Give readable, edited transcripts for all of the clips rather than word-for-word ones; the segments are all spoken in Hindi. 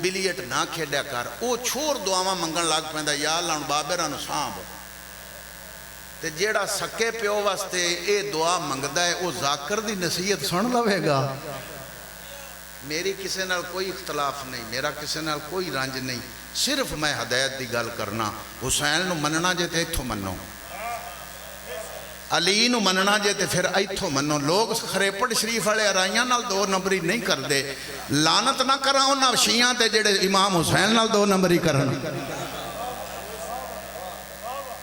बिलीयट ना खेडिया कर। वो छोर दुआवां मंगण लग पैंदा, या अल्लाह हुण बाबेरां नूं सांभ। ते जेड़ा सके प्यो वास्ते ये दुआ मंगदा है वो जाकर दी नसीहत सुन लवेगा। मेरी किसी नाल कोई इख्तलाफ नहीं, मेरा किसी नाल कोई रंज नहीं, सिर्फ मैं हदायत की गल करना। हुसैन नूं मनना जे ते इत्थों मनो, अली नूं मनना जे ते फिर इत्थों मनो। लोग खरेपड़ शरीफ वाले अराइयां नाल दो नंबरी नहीं करते। लानत ना करा उन्हां शियां ते जेड़े इमाम हुसैन नाल दो नंबरी करन।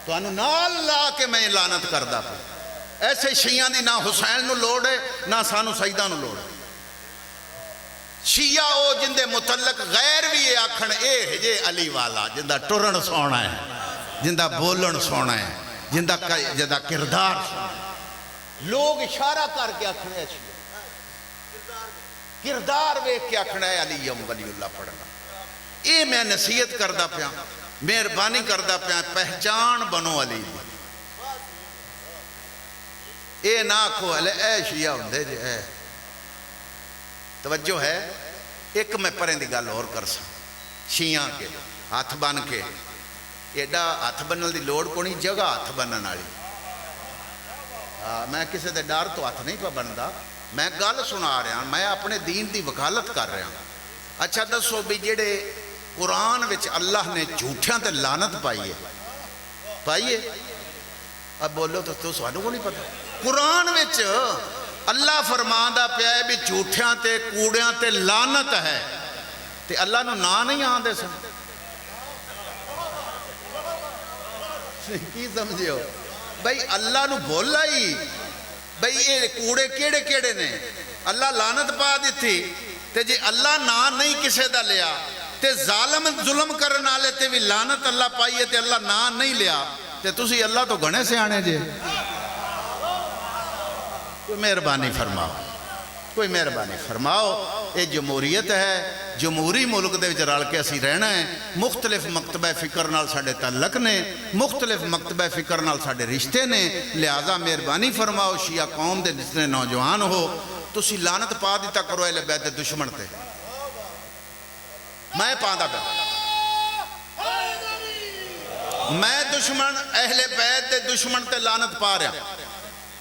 तुहानू नाल ला के मैं लानत करदा पिया। ऐसे शियां दी ना हुसैन नूं लोड़ है ना सानू सईदा नूं लोड़ है। शिया वो जिंदे मुतलक गैर भी ये आखण ए जे अली वाला, जिंदा टुरन सोना है, जिंदा बोलन सोना है, जिंदा किरदार सोना है। लोग इशारा करके आखने शिया, किरदार वेख के आखना है अली वलीउल्लाह पढ़ना। ये मैं नसीहत करदा पिया, मेहरबानी करदा पिया, पहचान बनो अली दी। ये ना आखो हले ए शिया हुंदे जे ए। तवज्जो है। एक मैं परें दी गल होर कर सा, शियां के हथ बन के एडा हथ बनने की लोड़ को नहीं, जगह हथ बनने वाली। मैं किसी के डर तो हथ नहीं पा बनता, मैं गल सुना रहा, मैं अपने दीन की वकालत कर रहा। अच्छा दसो भी जेड़े कुरान विच अल्लाह ने झूठियां ते लानत पाई है, पाई है? अब बोलो तो सानू को नहीं पता। कुरान विच अल्लाह फरमांदा पिया है भी झूठियां ते कूड़ियां ते लानत है, ते अल्लाह नूं ना नहीं आंदे सन। की समझियो भाई, अल्लाह नूं बोला ही भाई ये कूड़े केड़े केड़े ने, अल्लाह लानत पा दी। ते जे अल्लाह ना नहीं किसे दा लिया ते जालम जुल्म करने वाले ते भी लानत अल्लाह पाई है, ते अल्लाह ना नहीं लिया ते तुसी अल्लाह तो घणे सियाणे जे। कोई मेहरबानी फरमाओ, कोई मेहरबानी फरमाओ। ये जमहूरीयत है, जमहूरी मुल्क दे विच रल के असीं रहना है। मुख्तलिफ मकतबा फिक्र नाल साडे तल्लक ने, मुख्तलिफ मकतबा फिक्र नाल साडे रिश्ते ने। लिहाजा मेहरबानी फरमाओ, शिया कौम दे जितने नौजवान हो, तुसी लानत पा दिता करो अहले बैत दे दुश्मन ते। मैं पांदा पिया, मैं दुश्मन अहले बैत दे दुश्मन ते लानत पा रहा।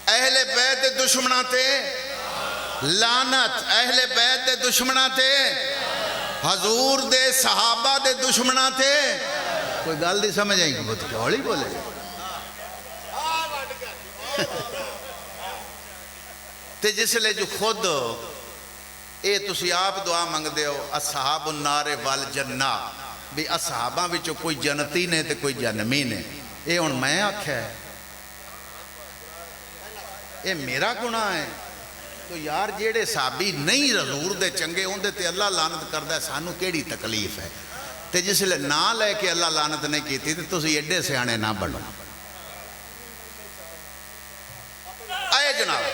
अहले बैत दे दुश्मना ते लानत, अहले बैत दे दुश्मना ते, हजूर दे सहाबा दे दुश्मना ते। कोई गल नहीं समझ आई? बहुत हौली बोले। ते जिसले जो खुद ये तुसी आप दुआ मंगदे हो, असहाबुन नारे वल जन्ना, भी असहाबा विचों कोई जनती ने ते कोई जन्मी ने। ये हुण मैं आख्या है, ये मेरा गुनाह है? तो यार जेड़े साहबी नहीं हजूर दे चंगे उहदे ते अल्लाह लानत करदा है, सानू केड़ी तकलीफ है? ते जिसले ना लैके अल्लाह लानत नहीं की ते तुसी एडे सियाणे ना बनो। आए जनाब,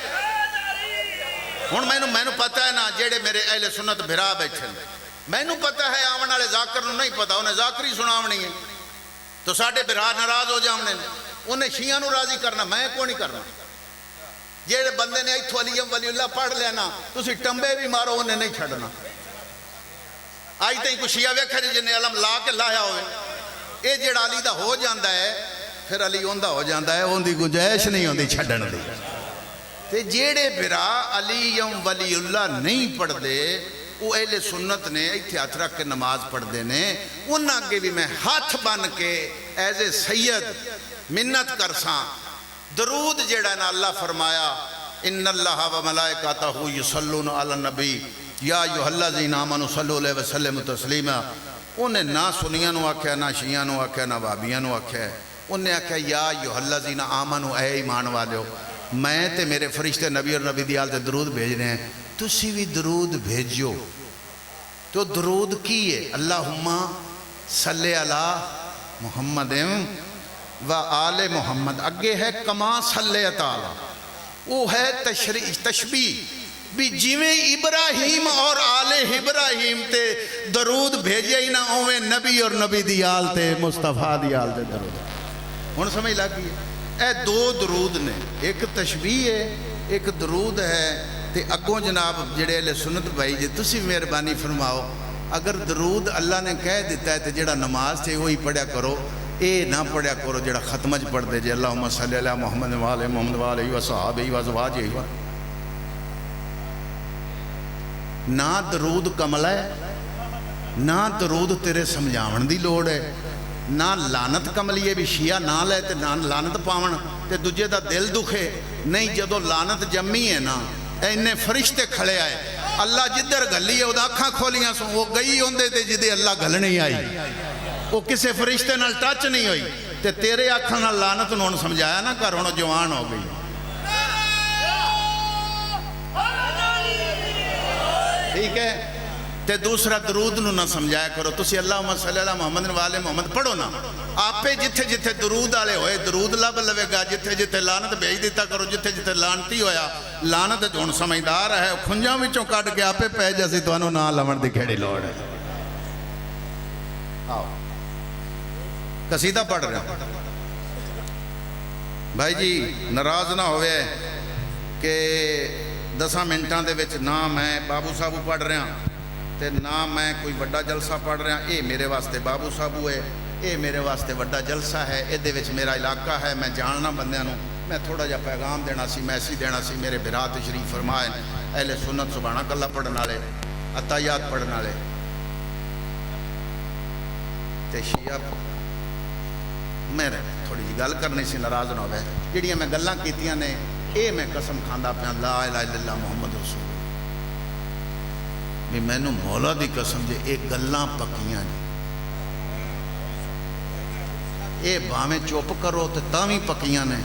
हुण मैनू पता है ना जेड़े मेरे अहले सुन्नत भिरा बैठे, मैनू पता है आवन वाले जाकर नूं नहीं पता, उन्हें जाकरी सुनावनी है तो साडे भिरा नाराज हो जावने, उन्हें शियां नूं राजी करना, मैं को नहीं करना। जेड़े बंदे ने इत्थों अली वलीउल्लाह पढ़ लेना, तुसी टंबे भी मारो उन्हें नहीं छड़ना। अज तक कुछ शिया वेखा जी जिन्हें अलम ला के लाया हो, ये जेड़ा अली दा हो जाता है फिर अली उनका हो जाता है, उनकी गुंजाइश नहीं होती छड्डण दी। ते जेड़े बिरा अली वलीउल्लाह नहीं पढ़ते, वो अहले सुन्नत ने इत्थे हथ रख के नमाज पढ़ते ने, उन्हां अगे भी मैं हथ बन के एज ए सैयद मिन्नत कर सा। दरूद जेड़ा ना अल्लाह फरमाया, इन्नल्लाह व मलाइकातहू युसल्लूना अलन नबी या अय्युहल्लज़ीना आमनू सल्लु अलैहि व सल्लिमू तस्लीमा। उन्हें ना सुनियां नूं आख्या, ना शियां नूं आख्या, ना वाबियां नूं आख्या, उन्हें आख्या या अय्युहल्लज़ीना आमनू, ऐ ईमान वालिओ, मैं ते मेरे फरिश्ते नबी और नबी दी आल ते दरूद भेज रहे हैं, तुसी भी दरूद भेजो। तो दरूद की है? अल्लाहुम्मा सल्ले अला मुहम्मदिन व आले मुहम्मद। अगे है कमा सल्ले ताला, वो है तशबी भी जिमें इब्राहिम और आले इब्राहिम ते दरूद भेजे ही ना, उवें नबी और नबी दी आल ते मुस्तफा दी आल ते दरूद। हुण समझ लग गई? ए दो दरूद ने, एक तशबी है, एक दरूद है। ते अगों जनाब जेड़े अहले सुन्नत भाई जी, तुसी मेहरबानी फरमाओ, अगर दरूद अल्लाह ने कह दिता है तो जेड़ा नमाज से वही पढ़िया करो, ये ना पढ़िया करो जेड़ा खत्म च पढ़ते जे अल्लाहुम्मा सल्ली अला मुहम्मद वाले मुहम्मद वाले व सहाबे व अज़वाजिही व। ना दरूद कमल है, ना दरूद तेरे समझावन की लोड़ है, ना लानत कमलीए भी शिया ना ले ते ना लानत पावन ते दूजे दा दिल दुखे नहीं। जदों लानत जम्मी है ना, इन्ने फरिश्ते खड़े आए, अल्लाह जिधर गली है उदा अखां खोलियां सो, वो गई होंदे ते जिदे अल्लाह गलनी आई, वो किसी फरिश्ते नाल टच नहीं हुई ते तेरे अखां नाल लानत नूं समझाया ना कर, हुण जवान हो गई। ठीक है। ते दूसरा दरूद नूं ना समझाया करो, तुसी अल्लाहुम्मा सल्ली अला मुहम्मद वाले मुहम्मद पढ़ो ना, आपे जिथे जिथे दरूद वाले होए दरूद लब लवेगा, जिथे जिथे लानत भेज दिता करो, जिथे जिथे लानती होया लानत हुण समझदार है खुंजा विचों कट के आपे पै जैसी तुहानूं ना लवण दी केड़ी लोड़ है। आओ कसीदा पढ़ रहा भाई जी, नाराज ना होवे कि 10 मिनटां दे विच ना मैं बाबू साहबू पढ़ रहा ते ना मैं कोई बड़ा जलसा पढ़ रहा। ये मेरे वास्ते बाबू साहबू है, ये मेरे वास्ते बड़ा जलसा है, ये मेरा इलाका है, मैं जानना बंदियां नूं, मैं थोड़ा जिहा पैगाम देना सी, मैसेज देना सी। मेरे बिरात शरीफ फरमाए अहले सुन्नत सुभाना कल्ला पढ़ने वाले, अतायात पढ़ने वाले ते शिया। मैं थोड़ी जी गल करनी सी, नाराज ना होवे। जिहड़ियां मैं गल्लां कीतियां ने ये मैं कसम खांदा पिया ला इलाहा इल्लल्लाह मुहम्मद रसूल भी मैनू मौला दी कसम जे ये गल्लां पक्कियां ने, ये भावें चुप करो तो तावी पक्कियां ने,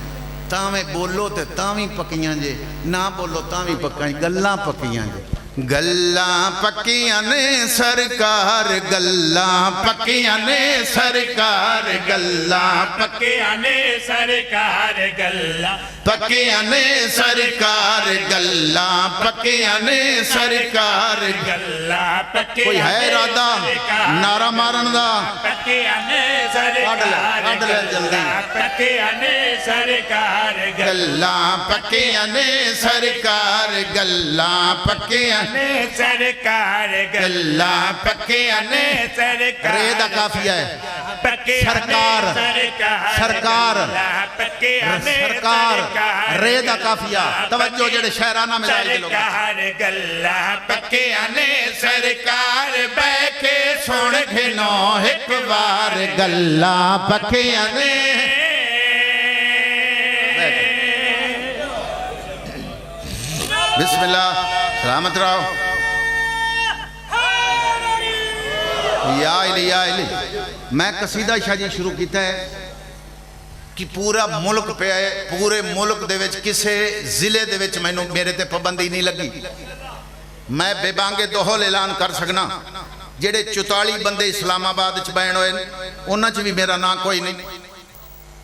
तावें बोलो तो तावी पक्कियां जे, ना बोलो तावी पक्कियां, गल्लां पक्कियां जे। गल्लां पक्कियां ने सरकार, गल्लां पक्कियां ने सरकार, गल्लां पक्कियां ने सरकार, गल्लां पक्कियां ने सरकार, गल्लां पक्कियां ने सरकार, गल्लां पक्कियां। कोई है इरादा नारा मारन दा? पक्कियां ने सरकार, गल्लां पक्कियां ने सरकार, गल्लां पक्कियां ने सरकार, गल्लां पक्कियां ने सरकार, गल्लां पक्कियां ने सरकार। रे दा काफिया है सरकार, सरकार सरकार, रे दा काफिया। तवज्जो जेड़े शायराना मिजाज दे लोग। गल्लां पक्कियां ने सरकार, बैठे सुन घिनो एक बार, गल्लां पक्कियां ने। बिस्मिल्लाह सलामत रहो। या इली या इली। मैं कसीदा शाह जी शुरू किया है कि पूरा मुल्क पे है, पूरे मुल्क दे विच किसे जिले दे विच मैनू मेरे ते पाबंदी नहीं लगी। मैं बेबांगे दोहल ऐलान कर सकना, जेड़े 44 बंदे इस्लामाबाद च बैन होए उन्हां च भी मेरा नाम कोई नहीं,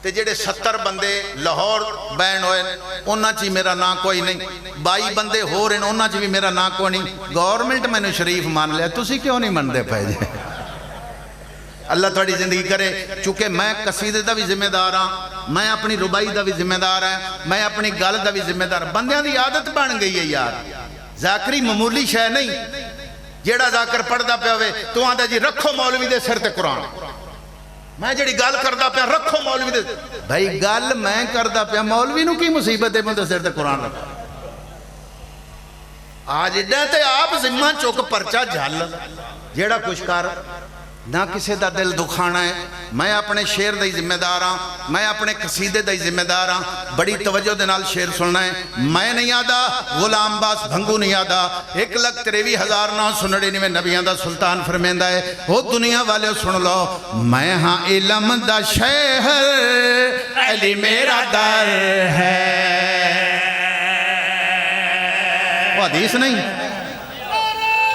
ते जेड़े 70 बंदे लाहौर बैन होए उन्हां च मेरा नाम कोई नहीं, 22 बंदे होर हैं उन्हां च भी मेरा नाम कोई नहीं। गौरमेंट मैनू शरीफ मान लिया, तुसी क्यों नहीं मनते पे जे? अल्लाह थोड़ी जिंदगी करे। चूंकि मैं कसीदे का भी जिम्मेदार हाँ, मैं अपनी रुबाई का भी जिम्मेदार है, मैं अपनी गल का भी जिम्मेदार। बंदियां की आदत बन गई है यार, जाकरी मामूली शय नहीं। जेड़ा जाकर पढ़ता पिया होवे तो आंदा जी रखो मौलवी दे सिर ते कुरान, मैं जी गल करता पिया रखो मौलवी दे। भाई गल मैं करता पिया, मौलवी नूं की मुसीबत है मुंदे सिर ते कुरान रखो। आज इड्डा ते आप जिम्मा चुक परचा झल, जेड़ा कुछ कर ना किसी का दिल दुखाना है। मैं अपने शेर का ही जिम्मेदार हाँ, मैं अपने कसीदे का ही जिम्मेदार हाँ। बड़ी तवज्जो दे नाल शेर सुनना है। मैं नहीं आदा गुलाम बास भंगू नहीं आदा, 1,93,999 नबियां दा सुल्तान फरमेंदा है। वो दुनिया वाले सुन लो, मैं हाँ इलम दा शहर, अली मेरा दर है। वो हदीस नहीं,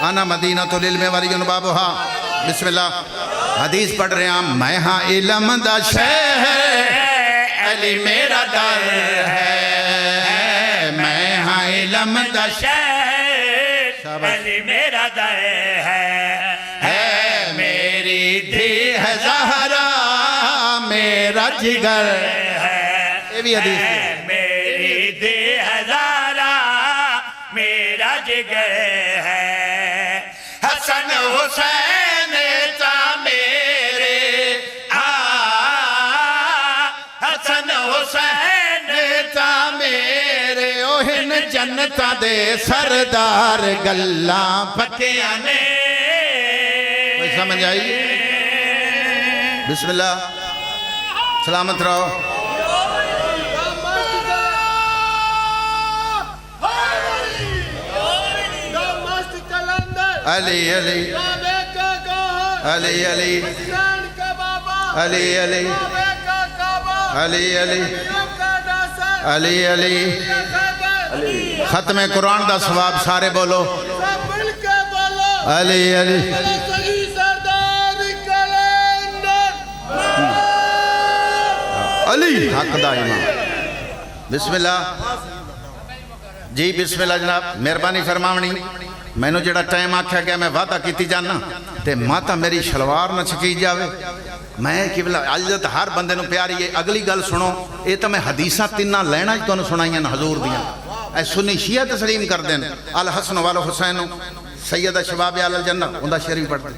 आना मदीना तो लिल में वाली बाबुहा। बिस्मिल्लाह हदीस पढ़ रहे हैं। मैं हाँ इलम दा शहर, अली मेरा दर है। मैं हाँ इलम दा शहर, अली मेरा दर है। मेरी धी है ज़हरा, मेरा जिगर है। ये भी हदीस है। मेरी धी है ज़हरा, मेरा जिगर है। हसन हुसैन जन्नतां दे सरदार गल्लां पक्कियां ने। कोई समझ आई? बिस्मिल्लाह, सलामत रहो। अली अली अली अली अली अली अली अली अली अली खत्म कुरान दा सवाब सारे बोलो अली अली अली हक दा इमाम। बिस्मिल्लाह जी, बिस्मिल्लाह जनाब, मेहरबानी फरमावनी। मैनू जेड़ा टाइम आख्या गया मैं वादा की जाना ते माता मेरी शलवार न छकी जावे। मैं किबला इज्जत हर बंदे नू प्यारी है। अगली गल सुनो, ये तो मैं हदीसा तिना लैना तुहानू सुनाइयां हजूर दियां। ऐ सुन्नी शिया तस्लीम कर देन अल हसन वाल हुसैन सैयद शबाब अल जन्नत उनका शरीफ पढ़ते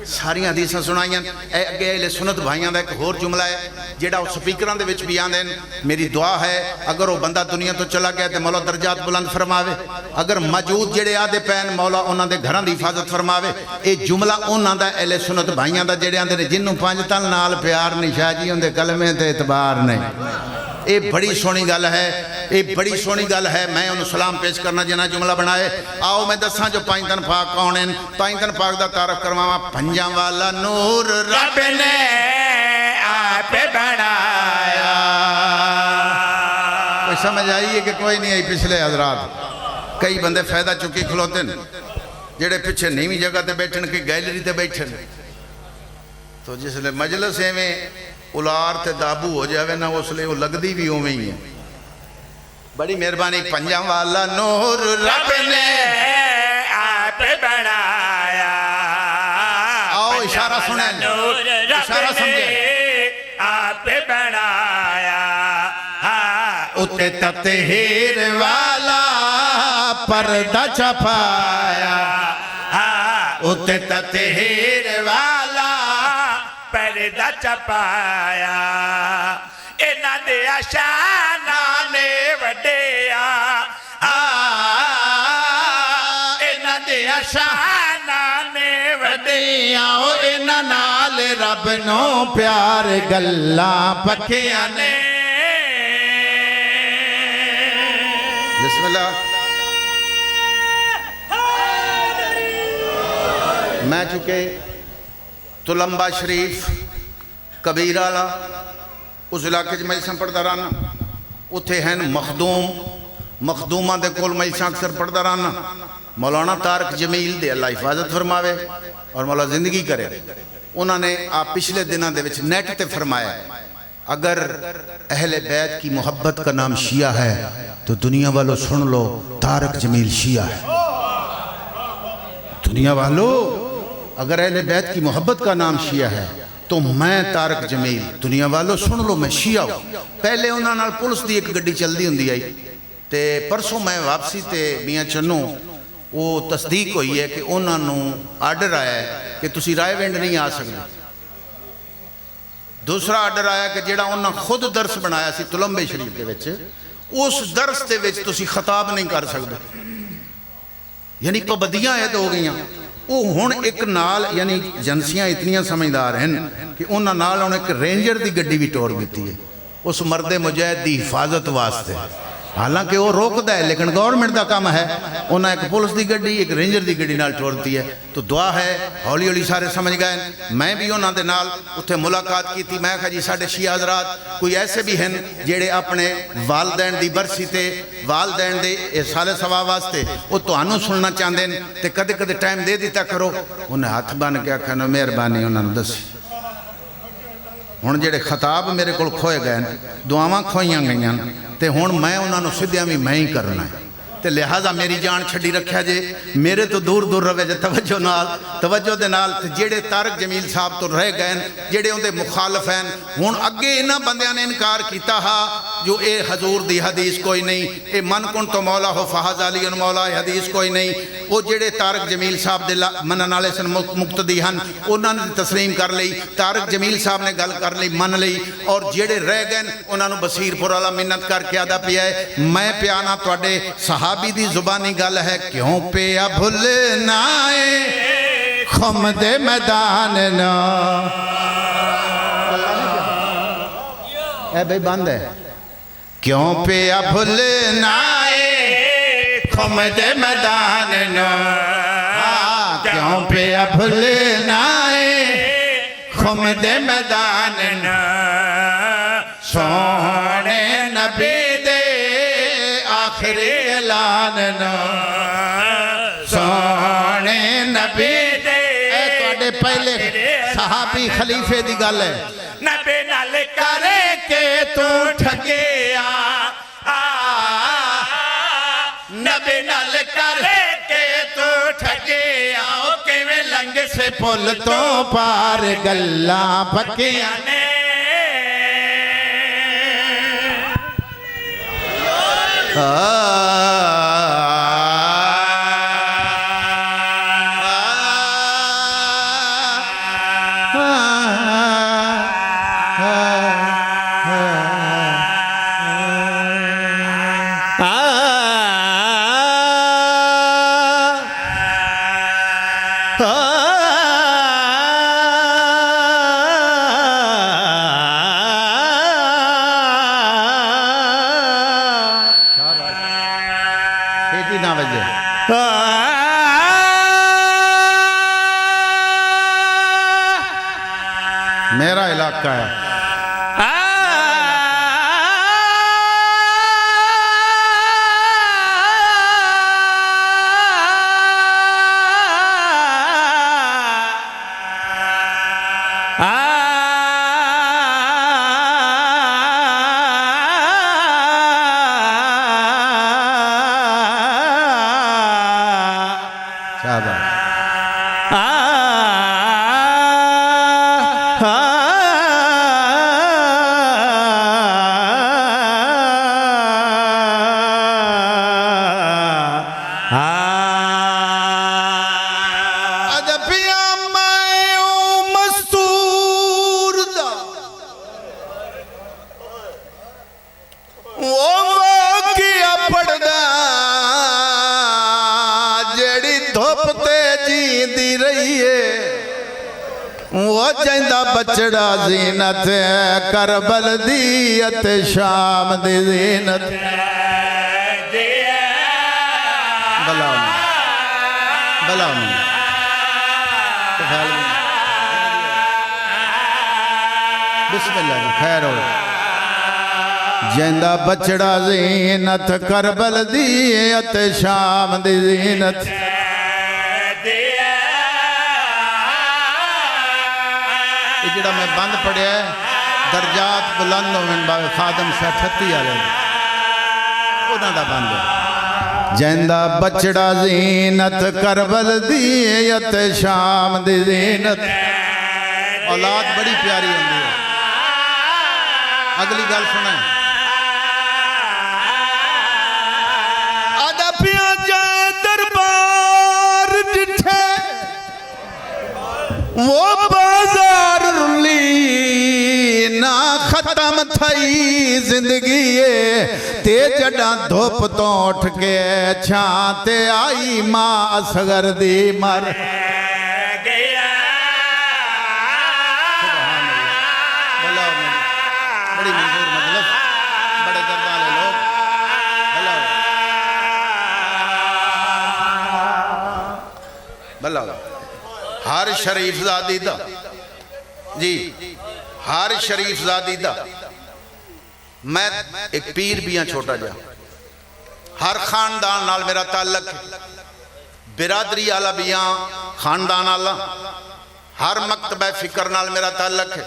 सारिया हदीसा सुनाइयां। अगे अहले सुन्नत भाइयों का एक होर जुमला है जेड़ा स्पीकरां दे विच भी आंदे ने। मेरी दुआ है अगर वो बंदा दुनिया तो चला गया तो मौला दर्जात बुलंद फरमावे, अगर मौजूद जेड़े आदे पैन मौला उन्हां दे घरां दी हिफाजत फरमावे। ये जुमला उन्हां दा अहले सुन्नत भाइयों का जेड़े आंदे ने जिन्नू पंज तन नाल प्यार नहीं शाह जी उनके कलमे ते इतबार नहीं। ये बड़ी सोहनी गल है, ये बड़ी सोहनी गल है। मैं उन्हें सलाम पेश करना जिन्हें जुमला बनाए। आओ मैं दसा जो पांच दिन पाक कौन है। पांच दिन पाक का तारफ करवावा। पंजा वाला नूर रब ने आप बनाया। कोई समझ आई है कि कोई नहीं आई? पिछले हजरात कई बंदे फायदा चुकी खलोते हैं जेड़े पिछे नीवी जगह ते बैठन की गैलरी ते बैठन। तो जिसले मजलिस एवें उलार ते दाबू हो जाए ना उसलिए वो लगती भी उवें ही है। बड़ी मेहरबानी। पंजा वाला नूर रब ने आप बनाया। आओ इशारा सुने, इशारा समझे। आप बनाया उते ततहीर वाला पर्दा छपाया। उते ततहीर वाला पर्दा छपाया। इन्हां दे शानां ने वड्डिया। इन्हां दे शानां ने वड्डिया। इन्हां नाल रब नूं प्यार गल्लां पक्कियां ने। बिस्मिल्लाह। मैं चुके तुलंबा शरीफ कबीर आला उस इलाके मैं इसा पढ़ता रहना। उत्थे हैं मखदूम, मखदूमा के कोल मैं इसा अक्सर पढ़ता रहना। मौलाना तारक जमील दे अल्लाह हिफाजत फरमावे और मौला जिंदगी करे। उन्होंने आप पिछले दिनों के नेट ते फरमाया अगर अहले बैत की मोहब्बत का नाम शिया है तो दुनिया वालों सुन लो तारक जमील शिया है। दुनिया वालों अगर अहले बैत की मोहब्बत का नाम शिया है तो मैं तारक जमील। दुनिया वालों सुन लो मैं शिया हूँ। पहले उन्होंने पुलिस की एक गड्डी चलती होंगी आई तो परसों मैं वापसी ते मियाँ चन्नू वो तस्दीक हुई है कि उन्होंने आर्डर आया है कि तुसी रायविंड नहीं आ सकते। दूसरा आर्डर आया कि जेड़ा उन्होंने खुद दर्स बनाया सी तुलंबे शरीफ के विच उस दर्स के विच तुसी खिताब नहीं कर सकते। यानी पाबंदियां ऐद हो गई। वो हुण एक नाल यानी एजेंसियां इतनियां समझदार हैं कि उन्होंने नाल हुण एक रेंजर की गड्डी भी टोर दी है उस मर्दे मुजाहिद की हिफाजत वास्ते। हालांकि वो रोकता है लेकिन गौरमेंट का काम है। उन्हें एक पुलिस की गड्डी एक रेंजर की गड्डी नाल टोरती है। तो दुआ है हौली हौली सारे समझ गए। मैं भी उन्होंने नाल उत्थे मुलाकात की थी। मैं कहा जी साढ़े शिया हजरात कोई ऐसे भी हैं जेड़े अपने वालदैन की बरसी ते वालदैन के साले सवा वास्ते वो तुहानू सुनना चाहते हैं तो कदे कदे टाइम दे दिता करो। उन्हें हथ बन के आखा मेहरबानी उन्होंने दसी। हुण जेड़े खिताब मेरे को खोए गए दुआवां खोईयां गई तो हुण मैं उन्होंने सिद्धियां भी मैं ही करना है। तो लिहाजा मेरी जान छड़ी रखा जे मेरे तो दूर दूर रवे जे तवज्जो दे नाल। जेड़े तारक जमील साहब तो रह गए जेड़े उनके मुखालफ हैं हुण अगे इन्हां बंदियां ने इनकार किया हा जो ये हजूर दी हदीस कोई नहीं, ये मन कुन तो मौला हो फहज अली मौला, हदीस कोई नहीं। वो जेड़े तारक जमील साहब दे मनन वाले सन मुक्तदी हैं, उन्होंने तस्लीम कर ली। तारक जमील साहब ने गल कर ली, मन ली, और जेड़े रह गए उन्होंने बसीरपुर वाला मिन्नत करके आदा पिया है। मैं प्याना तुहाडे सहाबी दी जुबानी गल है, क्यों पिया भुलना है खुम दे मैदान ना। ए भाई बंद है। क्यों पिया भुलना है खुम दे मैदान ना, क्यों पिया भुलना है खुम दे मैदान ना। सोने नबी दे आखिरी ऐलान ना, सोने नबी दे तुहाडे पहले सहाबी खलीफे दी गल है। नबी नाल करे के तू ठगिया, नबी नाल करे के तू ठगिया। किवें लंघ से पुल तो पार गल्लां पक्कियां ने। मेरा इलाका है। बचड़ा जीनत करबल दी अते शाम दी जीनत। बिस्मिल्लाह खैर हो। जिंदा बचड़ा जीनत करबल दी अते शाम दी जीनत। जिहड़ा मैं बंद पढ़िया दर्जात बुलंद होवन बावे खादम 38 वाले उन्हां दा बंद है। जिंदा बचड़ा जीनत करबल दी अत शाम दी जीनत। औलाद बड़ी प्यारी होंदी है। अगली गल सुना, आदा पिया जाए दरबार जिठे वो बाजार रुली ना खत्म थई जिंदगी ते जड़ा धुप तो उठ के छाते आई मां असगर दी मर गया। बड़ी मंजूर मतलब बड़े दर्द वाले लोग भला हर शरीफ ज़ादी दा जी, हर शरीफ ज़ादी दा मैं एक पीर भी हाँ छोटा जा। हर खानदान नाल मेरा ताल्लुक, बिरादरी आला भी हाँ खानदान आला। हर मकतबा फिक्र नाल मेरा ताल्लुक है,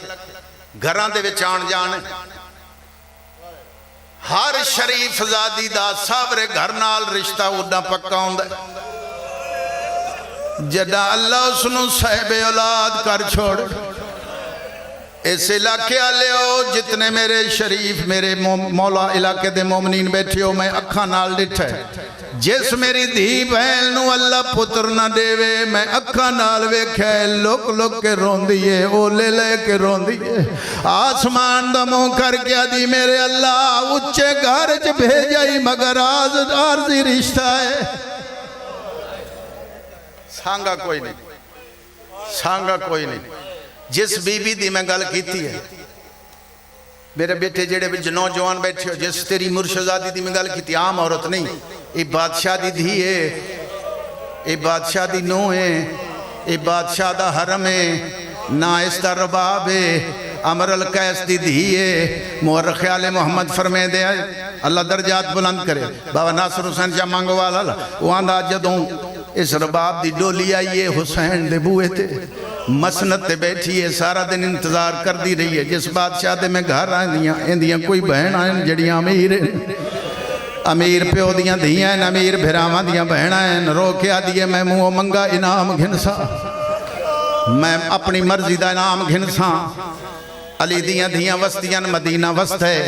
घरां दे विच आण जाण। हर शरीफ ज़ादी दा सावरे घर नाल रिश्ता उदा पक्का हुंदा जदा अल्लाह उसनू साहिब औलाद कर छोड़। इस इलाके वाले हो जितने मेरे शरीफ मेरे मौला इलाके दे मोमनीन बैठे हो, मैं अखा नाल डिठा है जिस मेरी धी बहन नू अल्लाह पुत्र ना देवे, मैं अखा नाल वेख्या लुक लुक के रोंदी है, ओले ले के रोंदी है। आसमान दा मुंह करके आदि मेरे अल्लाह उच्चे घर च भेजाई मगर आरजी रिश्ता है। सांगा कोई नहीं, सांगा कोई नहीं। जिस बीबी दी मैं गल कीती है, मेरे बेटे जेड़े भी नौजवान बैठे हो, जिस तेरी मुर्शदादी दी मैं गल की, आम औरत नहीं, ये बादशाह दी धी है, ये बादशाह दी नूह है, ये बादशाह दा हरम है, ना इसका रबाब है, अमर अल कैस दी धी है। मुअर्रिख ख्याल मोहम्मद फरमे दे अल्लाह दर्जात बुलंद करे। बाबा नासिर हुसैन शाह मंगवाला वो आंदा जदों इस रबाब दी डोली आई है हुसैन दे बूहे ते मसनत ते बैठी है, सारा दिन इंतजार करती रही है जिस बादशाह दे मैं घर आंदियां इंदियां कोई बहन आन जड़ियां अमीर अमीर प्यो दियां धियां अमीर भिरावां दियां बहना रो के आदि है मैं मुँह मंगा इनाम घिनसा, मैं अपनी मर्जी का इनाम घिनसा। अली दियां धियां वसदियां मदीना वस्त है,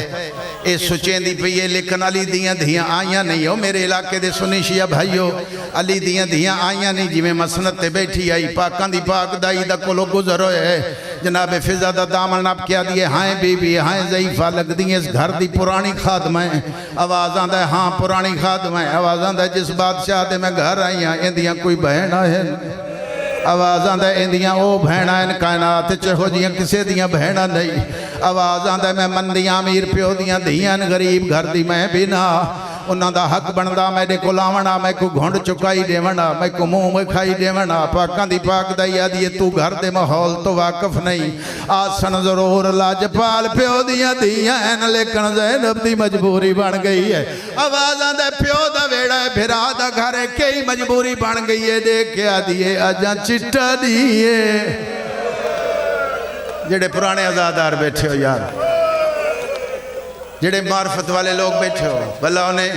ये सुचेंदी पई है लेकिन अली दियां धियां आईयां नहीं हो। मेरे इलाके दे सुन्नी शिया भाईओ, अली दियां धियां आईयां नहीं, जिवें मसनत ते बैठी आई पाकां दी पाक दाई दा कोलों गुजर होए है। जनाब फिजा दा दामन नाप के आदि है हाय बीबी हाय ज़ईफ़ा लगदी है इस घर दी पुरानी खादमा है। आवाज़ आंदा है हाँ पुरानी खादमा है। आवाज़ आंदा है जिस बादशाह दे मैं घर आई हाँ इंदियां कोई बहन है। आवाज़ आंदा इंदियां ओ भैन कायनात च हो जियां किसी दियां बहना नहीं। आवाज़ आंदा मैं मंदियां अमीर प्यो दियां धियां गरीब घर दी मैं भी ना, उन्हां दा हक बनदा मेरे को लावना, मैं को घुंड चुकाई देवना, मैं को मुँह खाई देवना। पाकां दी पाक दाई आदि तू घर दे माहौल तो वाकफ नहीं। आसन जरूर लाजपाल प्यो दियां धियां हैं लेकिन ज़ैनब दी मजबूरी बन गई है। आवाज़ आंदा प्यो दा वेड़ा है भिरा दा घर है कई मजबूरी बन गई है। देख के आदि अजा चिट्टा दिए जेड़े पुराने आज़ादार बैठे हो यार, जेड़े मार्फत वाले लोग बैठे हो भला उन्हें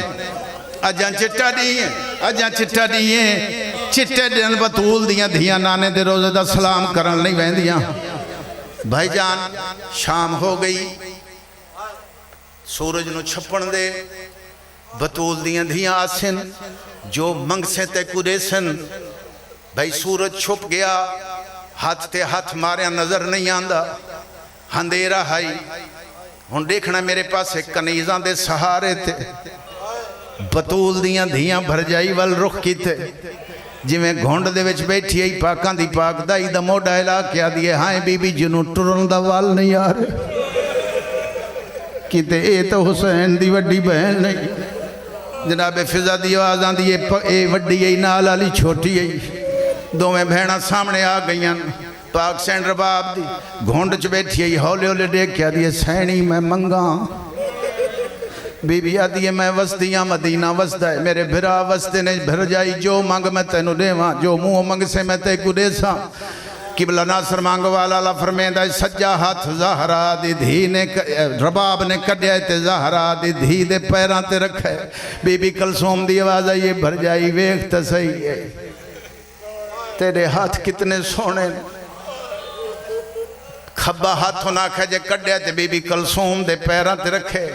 अजा चिट्टा दी है, अजा चिट्टा दी है। चिट्टे दिन बतूल दियां धियां नाने दे रोज़े दा सलाम करन नहीं वहदियां। भाईजान शाम हो गई, सूरज नू छपन दे, बतूल दियां धियां आसन जो मंगसे ते कुरेसन। भाई सूरज छुप गया, हाथ ते हाथ मारिया नजर नहीं आंदा, अंधेरा हाई। हुण देखना मेरे पास कनीज़ां दे सहारे ते बतूल दियां धियां भरजाई वाल रुख कीते, जिवें घुंड दे विच बैठी आई पाकां दी पाक दाई दा मोढा हिला के आदी है हाय बीबी जिन्हों टुरन दा वाल नहीं आ रहा किते ये तो हुसैन दी वड्डी बहन नहीं। जनाबे फिजा दी आवाज़ आंदी है वड्डी आई नाल वाली छोटी आई, दोवें भैणां सामने आ गईयां। पाक सैन रबाब दी घुंड च बैठी आई, हौले हौले देख के आदि सैनी मैं मंगा। बीबी आदि है मैं वसदियाँ मदीना वसदा है, मेरे भिरा वसते ने भर जाई जो मंग मैं तेनू देवां, जो मुँह मंग से मैं तेकू देसा। किबला नासर मांग वाला फरमेंदा सज्जा हाथ ज़हरा दी धी ने रबाब ने कढ़िया ते ज़हरा दी धी दे पैरां ते रखा। बीबी कलसूम दी आवाज़ आई भर जाई वेख तो सही है तेरे हाथ कितने सोने। खब्बा हाथ होना आखा जे कढ़िया ते बीबी कलसूम दे पैरां ते रखे।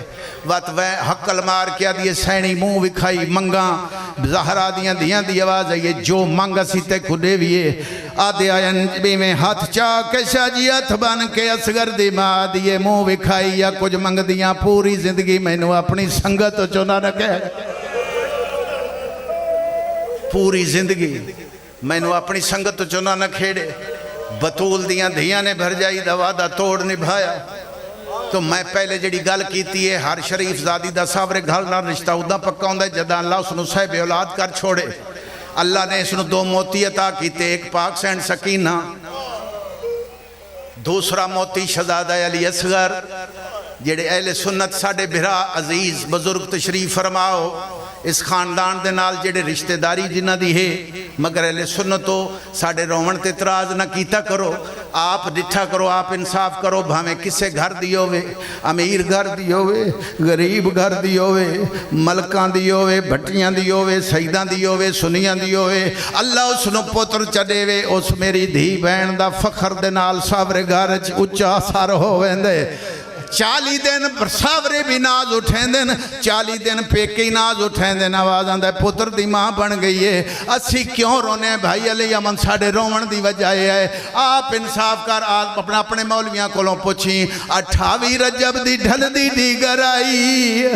वत वह हकल मार के आदि सैनी मुँह विखाई मंगा। ज़हरा दियां धियां दी आवाज़ आई जो मंग असी ते खुदे भी आदे आयन में हाथ चा के शाजी हथ बन के असगर दी मां दिए मुँह विखाई या कुछ मंग दियां पूरी जिंदगी मैनू अपनी संगत चो ना रखे। पूरी जिंदगी मैनू अपनी संगत चो ना खेड़े। बतूल दियां धियां ने भरजाई दा वादा तोड़ निभाया। तो मैं पहले जी गल की है हर शरीफ ज़ादी दा सावरे घर नाल रिश्ता उदा पक्का होंदा जदा अल्लाह उसनू साहिब औलाद कर छोड़े। अल्लाह ने इसनू दो मोती अता कीते, एक पाक सैन सकीना, दूसरा मोती शहजादा अली असगर। जेड़े अहले सुन्नत साडे बिरा अजीज बुजुर्ग तशरीफ फरमाओ इस खानदान दे नाल जेड़े रिश्तेदारी जिन्हां दी है, मगर अहले सुन्नतो साडे रोवण ते इतराज़ ना कीता करो। आप डिठा करो, आप इंसाफ करो, भावें किसे घर दी होवे, अमीर घर दी होवे, गरीब घर दी होवे, मलकां दी होवे, भट्टियां दी होवे, सईदां दी होवे, सुनियां दी होवे, अल्लाह उसनू पुत्र च देवे। उस मेरी धी भैन दा फखर दे नाल सावरे घर च उच्चा सर होवेंदे। 40 दिन सावरे भी नाज उठेंदे, 40 दिन पेके ही नाज उठेंदे। आवाज आंदा पुत्र दी मां बन गई है, असी क्यों रोने भाई अली अमन, साडे रोवन दी वजह है। आप इंसाफ कर, आप अपना अपने मौलवियां कोलों पुछी। 28 रजब दी ढलदी दीगर आई,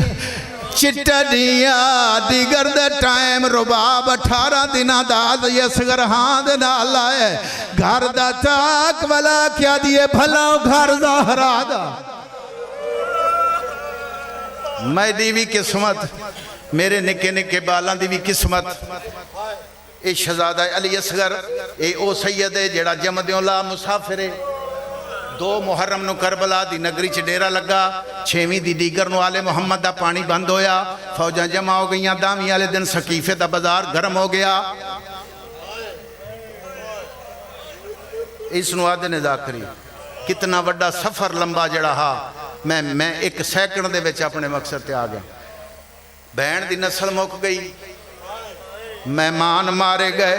चिट्टा दिया दीगर दे टाइम रुबाब 18 दिना दा असगर हां दे नाल आए। घर दा ताक वाला क्या दिए भला घर दा हरा दा। मैं दी भी किस्मत, मेरे निके निके बालां दी भी किस्मत। ये शहजादा अली असगर ये ओ सैयद है जेड़ा जमद्यों ला मुसाफिर है। 2 मुहर्रम नू करबला दी नगरी च डेरा लगा। 6वीं दी दीगर नू आले मुहम्मद दा पानी बंद होया, फौजा जमा हो गई। दामी वाले दिन सकीफे दा बाजार गर्म हो गया। इस नू आदे ने जाकरी कितना वड्डा सफर लंबा जड़ा हा। मैं 1 सैकंड दे विच अपने मकसद ते आ गया। भैन दी नस्ल मुक गई, मेहमान मारे गए,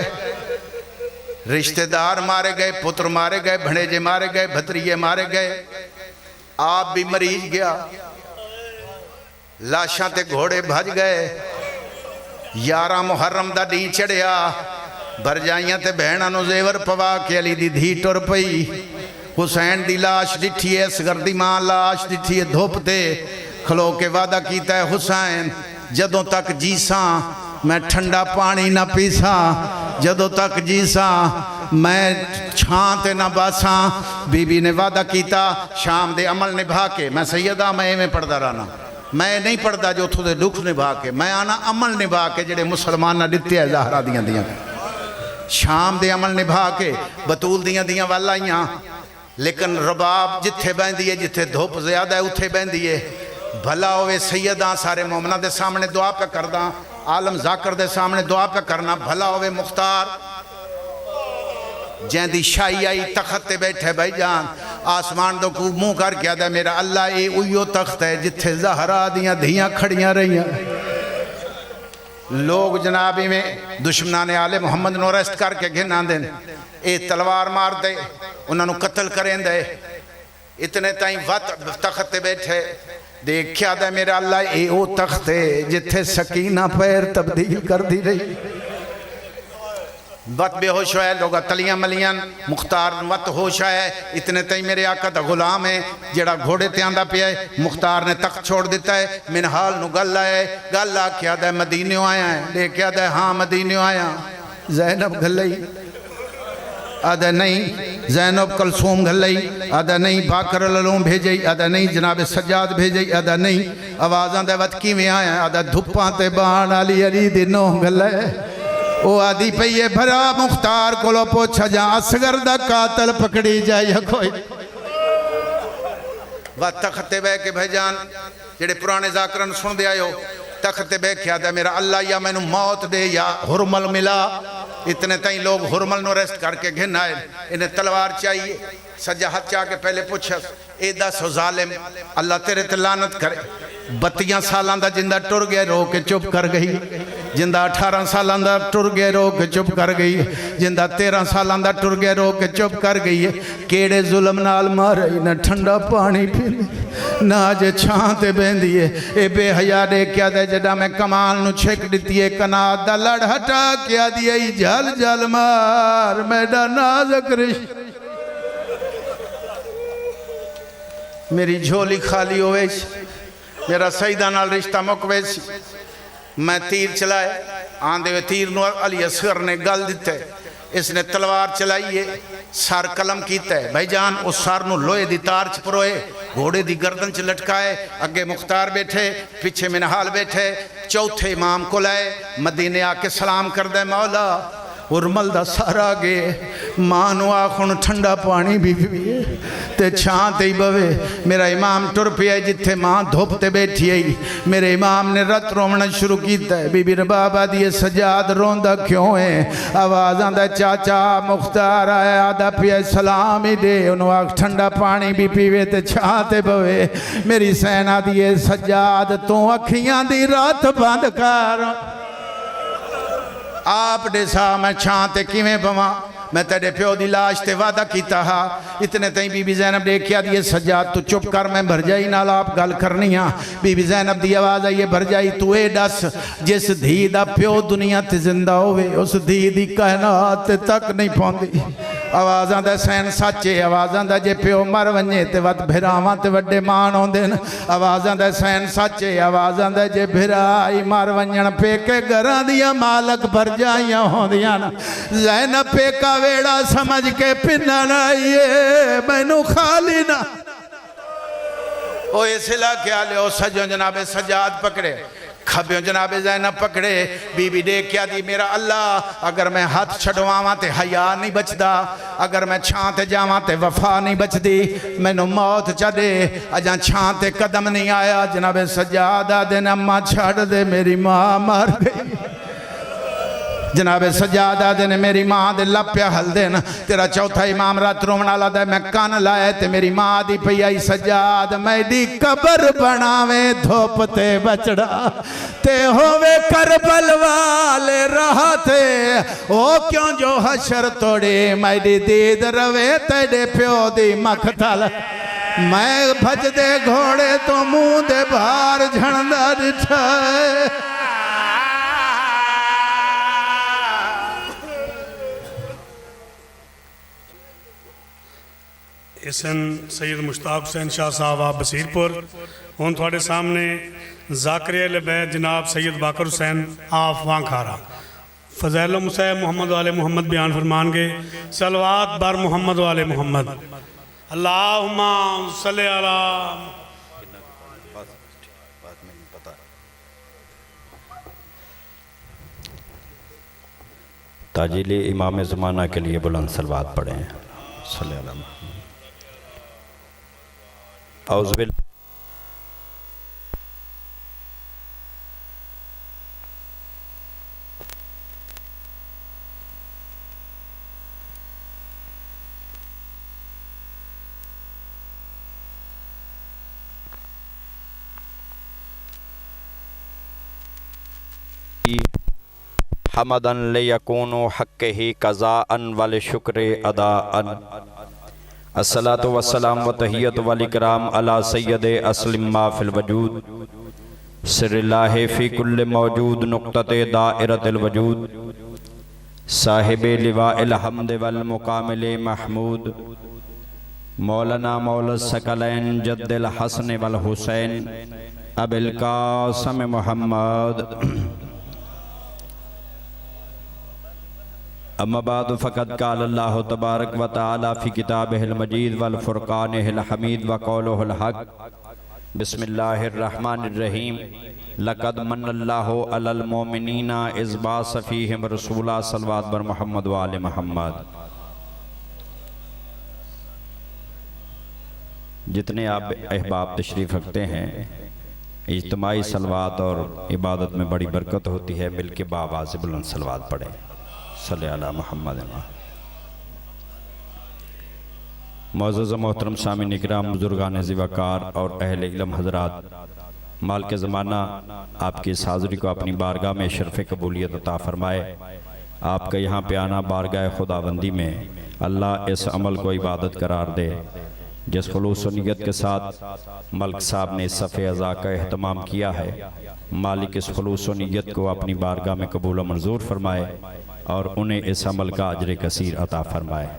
रिश्तेदार मारे गए, पुत्र मारे गए, भणेजे मारे गए, भतरीये मारे गए, आप भी मरीज गया। लाशां ते घोड़े भज गए। 11 मुहर्रम दा डी चढ़िया। भरजाइयां ते भैणां नूं जेवर पवा के अली दी धी टुर पई। हुसैन दी लाश डिठी है, असगर दी मां लाश डिठी है। धुप ते खलो के वादा कीता है, हुसैन जदों तक जीसा मैं ठंडा पानी ना पीसा, जदों तक जीसा मैं छां ते ना बासा। बीबी ने वादा किया शाम दे अमल निभा के, मैं सैयदा मैं इवें पढ़दा रहना, मैं नहीं पढ़दा जो उथों दे दुख निभा के, मैं आना अमल निभा के जेड़े मुसलमान दिते है ज़हरा दियां दियां। शाम दे अमल निभा के बतूल दियां दियां वाल आईयां। लेकिन रबाब जिथे बहती है, जिथे धुप ज्यादा है उथे बहती है। भला होवे सैयदा सारे मोमना दे सामने दुआ पे करदा, आलम जाकर दे सामने दुआ पे करना। भला होवे मुख्तार जैदी शाही आई तखत ते बैठे भाई जान, आसमान दो को मुँह कर क्या दे मेरा अल्लाह ये उयो तख्त है जिथे ज़हरा दियां धियां खड़ियां रहियां। लोग जनाब में दुश्मना ने आले मुहम्मद नूं अरेस्ट करके घिन आंदे, ये तलवार मार दे, उन्होंने कत्ल करें दे। इतने ताई वत तख्त ते बैठे देखा दे मेरा अल्लाह ये वो तख्त है जिथे सकीना पैर तब्दील कर दी रही। वत बेहोश है, लोग तलियां मलियां, मुख्तार वत होश है। इतने तई मेरे आका दा गुलाम है जेड़ा घोड़े ते आंदा पिया है। मुख्तार ने तख्त छोड़ दिता है। मिनहाल नू गल आए, गल आख्या दे मदीने आया है, देखा दे हाँ मदीने आया। ज़ैनब गलई आदा नहीं, ज़ैनब कलसूम गलई आदा नहीं, बाकर ललूम भेजई आदा नहीं, जनाब सज्जाद भेजई आदा नहीं। आवाज़ां दे वत किवें आया आदा धुप्पां ते बाण अली अली दी नोह गले। ओ आदि पई भरा मुख्तार कोलो पुछ जा असगर दा कातल पकड़ी जाए कोई। वत तख्ते बह के भाईजान जेड़े पुराने जाकरन सुनदे आयो, तख्ते बह के आदा मेरा अल्लाह या मैनू मौत दे या हुरमल मिला। इतने तई लोग हुरमल नो अरेस्ट करके घिन आए। इन्हें तलवार चाहिए। सज्जा हाथ चाह के पहले पूछ ए दस जालिम अल्लाह तेरे ते लानत करे। 32 सालां दा जिंदा टुर गया रो के चुप कर गई, जिंदा 18 सालां दा टुर गया रो के चुप कर गई, जिंदा 13 सालां दा टुर गया रो के चुप कर गई है। केड़े जुल्म नाल मारे न ठंडा पानी पी ना जे छां ते बहंदी है। ए बेहया दे क्या दे जदा मैं कमाल नु छिक दिती है, कनात दा लड़ हटा क्या दिया जल जल मार मेरा नाज़क रिश्ता। मेरी झोली खाली होवे, मेरा सईदा नाल रिश्ता मुक वे। मैं तीर चलाए, आंदे वे तीर नूं अली असगर ने गल दिते। इसने तलवार चलाई है, सर कलम कीता है भाईजान। उस सर नूं लोहे दी तार च परोए, घोड़े दी गर्दन च लटकाए। अगे मुख्तार बैठे, पिछे मिनहाल बैठे। चौथे इमाम को लाए, मदीने आके सलाम कर दे मौला उर्मल दा सारा गे मां नू आख हुण ठंडा पानी भी पीए ते छां ते ही बवे। मेरा इमाम टुर पिया जिथे मां धुप ते बैठी आई, मेरे इमाम ने रत रोवना शुरू किया है। बीबी रबाबा दी सजाद रोंदा क्यों है? आवाज़ आंदा चाचा मुख्तार आया आदा पिया सलाम ही दे, उन्होंने आख ठंडा पानी भी पीवे ते छां ते बवे। मेरी सेना दी सजाद तू अखियां दी रात बंद कर। आप देसा मैं छां ते किवें बवां? मैं तेरे प्यो की लाश ते वादा किया हा। इतने तई बीबी जैनब देखिया दी सजाद तू चुप कर, मैं भरजाई नाल आप गल करनी आ। बीबी जैनब दी आवाज़ आई है भरजाई तू ये दस जिस धी दा प्यो दुनिया ते जिंदा होवे उस धी दी कायनात तक नहीं पहुंची। आवाज़ आंदा सैन सच्चे, आवाज़ आंदा जे प्यो मर वने ते वत भिरावां ते वड्डे मान आउंदे न। आवाज़ आंदा सैन सच्चे, आवाज़ आंदा जे भिराई मर वंजण पेके घरां दियां मालक भरजाइयां होंदियां न। ज़ैनब पेका वेड़ा समझ के पिनन आईए मैनू खाली ना ओ इसला क्या लियो। सजो जनाबे सजाद पकड़े, खब्यों जनाबे ज़ैनब पकड़े। बीबी देख क्या दी मेरा अल्लाह अगर मैं हाथ छड़वावां ते हया नहीं बचदा, अगर मैं छां ते जावां ते वफा नहीं बचदी, मैनू मौत चढ़े अजा छां ते कदम नहीं आया। जनाबे सजादा दिन अम्मा छड़ दे मेरी मां मर गई। जनाबे सजादा दिन मेरी मां दे लप्या हलदे न। तेरा चौथा इमाम रात रोवण वाला दा मैं कान लाया ते मेरी मां दी पई आई सजाद मैडी कबर बनावे धोप ते बचड़ा ते होवे करबल वाले राह ते ओ क्यों जो हशर तोड़े मैडी दीद रवे तेरे प्यो दी मखतल। मैं भजदे घोड़े तो मुंह दे बाहर झंडा दिठा। इसन सैयद मुश्ताक हुसैन शाह साहब आप बसीरपुर। हुण थोड़े सामने ज़ाकिर अहले बैत जनाब सैयद बाकर हुसैन आप वांखारा फ़ज़ैल मुसैब मोहम्मद वाले मोहम्मद बयान फरमानगे। सलवात बर मोहम्मद वाले मोहम्मद अल्लाहुम्मा सल्लि अला। ताजिल इमाम ज़माना के लिए बुलंद सलवात पढ़ें। सल्लि अला औज़ुबिल हमदन लियकूनु हक़्क़िही क़ज़ाअन वल शुक्र अदाअन। अस्सलातु वस्सलाम व तहियतु वल इकराम अला सय्यदे अस्लिम मा फिल वजूद सिर्रिल्लाहि फी कुल्लि मौजूद नुक़्तते दाइरतिल वजूद साहिबे लिवाइल हम्द वल मुकामिल महमूद मौलाना मौला सकलैन जद्दिल हसन वल हुसैन अबिल कासिम मोहम्मद। अम्मा बाद फ़क़द क़ाल अल्लाहु तबारक व तआला फ़ी किताबिहिल मजीद वल फ़ुरक़ानिहिल हमीद व क़ौलुहुल हक़। बिस्मिल्लाहिर रहमानिर रहीम। लक़द मन्नल्लाहु अलल मोमिनीना इज़ बअस फ़ीहिम रसूला सल्लल्लाहु अलैहि मुहम्मद व आले मुहम्मद। जितने आप अहबाब तशरीफ़ रखते हैं, इज्तिमाई सलवात और इबादत में बड़ी बरकत होती है। मिल के बाआवाज़ बुलंद सलवात पढ़ें। सल्ले अला मुहम्मद। मुअज़्ज़ज़ मोहतरम सामीन इकराम, बुजुर्गान ज़िवाकार और अहले इल्म हज़रात, माल के ज़माना आपकी इस हाज़िरी को अपनी बारगाह में शर्फ़ कबूलियत अता फ़रमाए। आपका यहाँ पे आना बारगाह खुदाबंदी में अल्लाह इस अमल को इबादत करार दे जिस खुलूस व नियत के साथ मलिक साहब ने इस सफ़े अज़ा का एहतमाम किया है। मालिक इस खुलूस व नियत को अपनी बारगाह में कबूल व मंजूर फरमाए और उन्हें इस अमल का अजर कसीर अता फरमाए।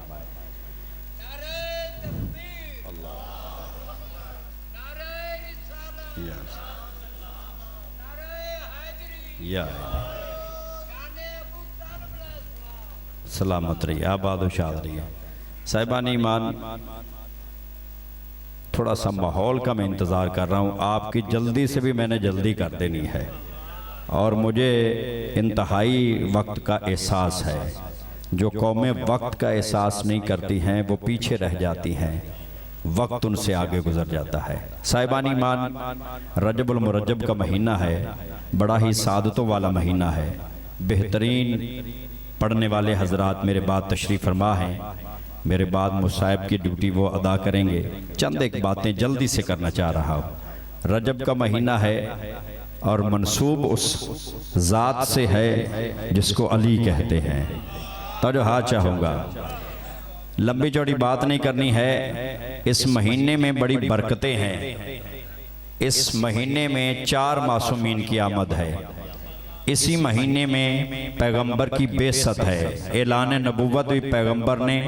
सलामत रहिए, आबाद शाद रहिए। साहिबान ईमान, थोड़ा सा माहौल का मैं इंतज़ार कर रहा हूँ। आपकी जल्दी से भी मैंने जल्दी कर देनी है और मुझे इंतहाई वक्त का एहसास है। जो कौमें वक्त का एहसास नहीं करती हैं वो पीछे रह जाती हैं, वक्त उनसे आगे गुजर जाता है। साहिबान ईमान, रजबुल मुरज्जब का महीना है, बड़ा ही सादतों वाला महीना है। बेहतरीन पढ़ने वाले हजरात मेरे बाद तशरीफ़ फरमा हैं, मेरे बाद मुसाहिब की ड्यूटी वो अदा करेंगे। चंद एक बातें जल्दी से करना चाह रहा हूँ। रजब का महीना है और मंसूब उस ज़ात से है जिसको अली कहते हैं। तो हाँ चाहूँगा, लंबी चौड़ी बात नहीं करनी है। इस महीने में बड़ी बरकतें हैं। इस महीने में 4 मासूमीन की आमद है। इसी महीने में पैगंबर की बेइज्जत है। ऐलान नबूवत भी पैगंबर ने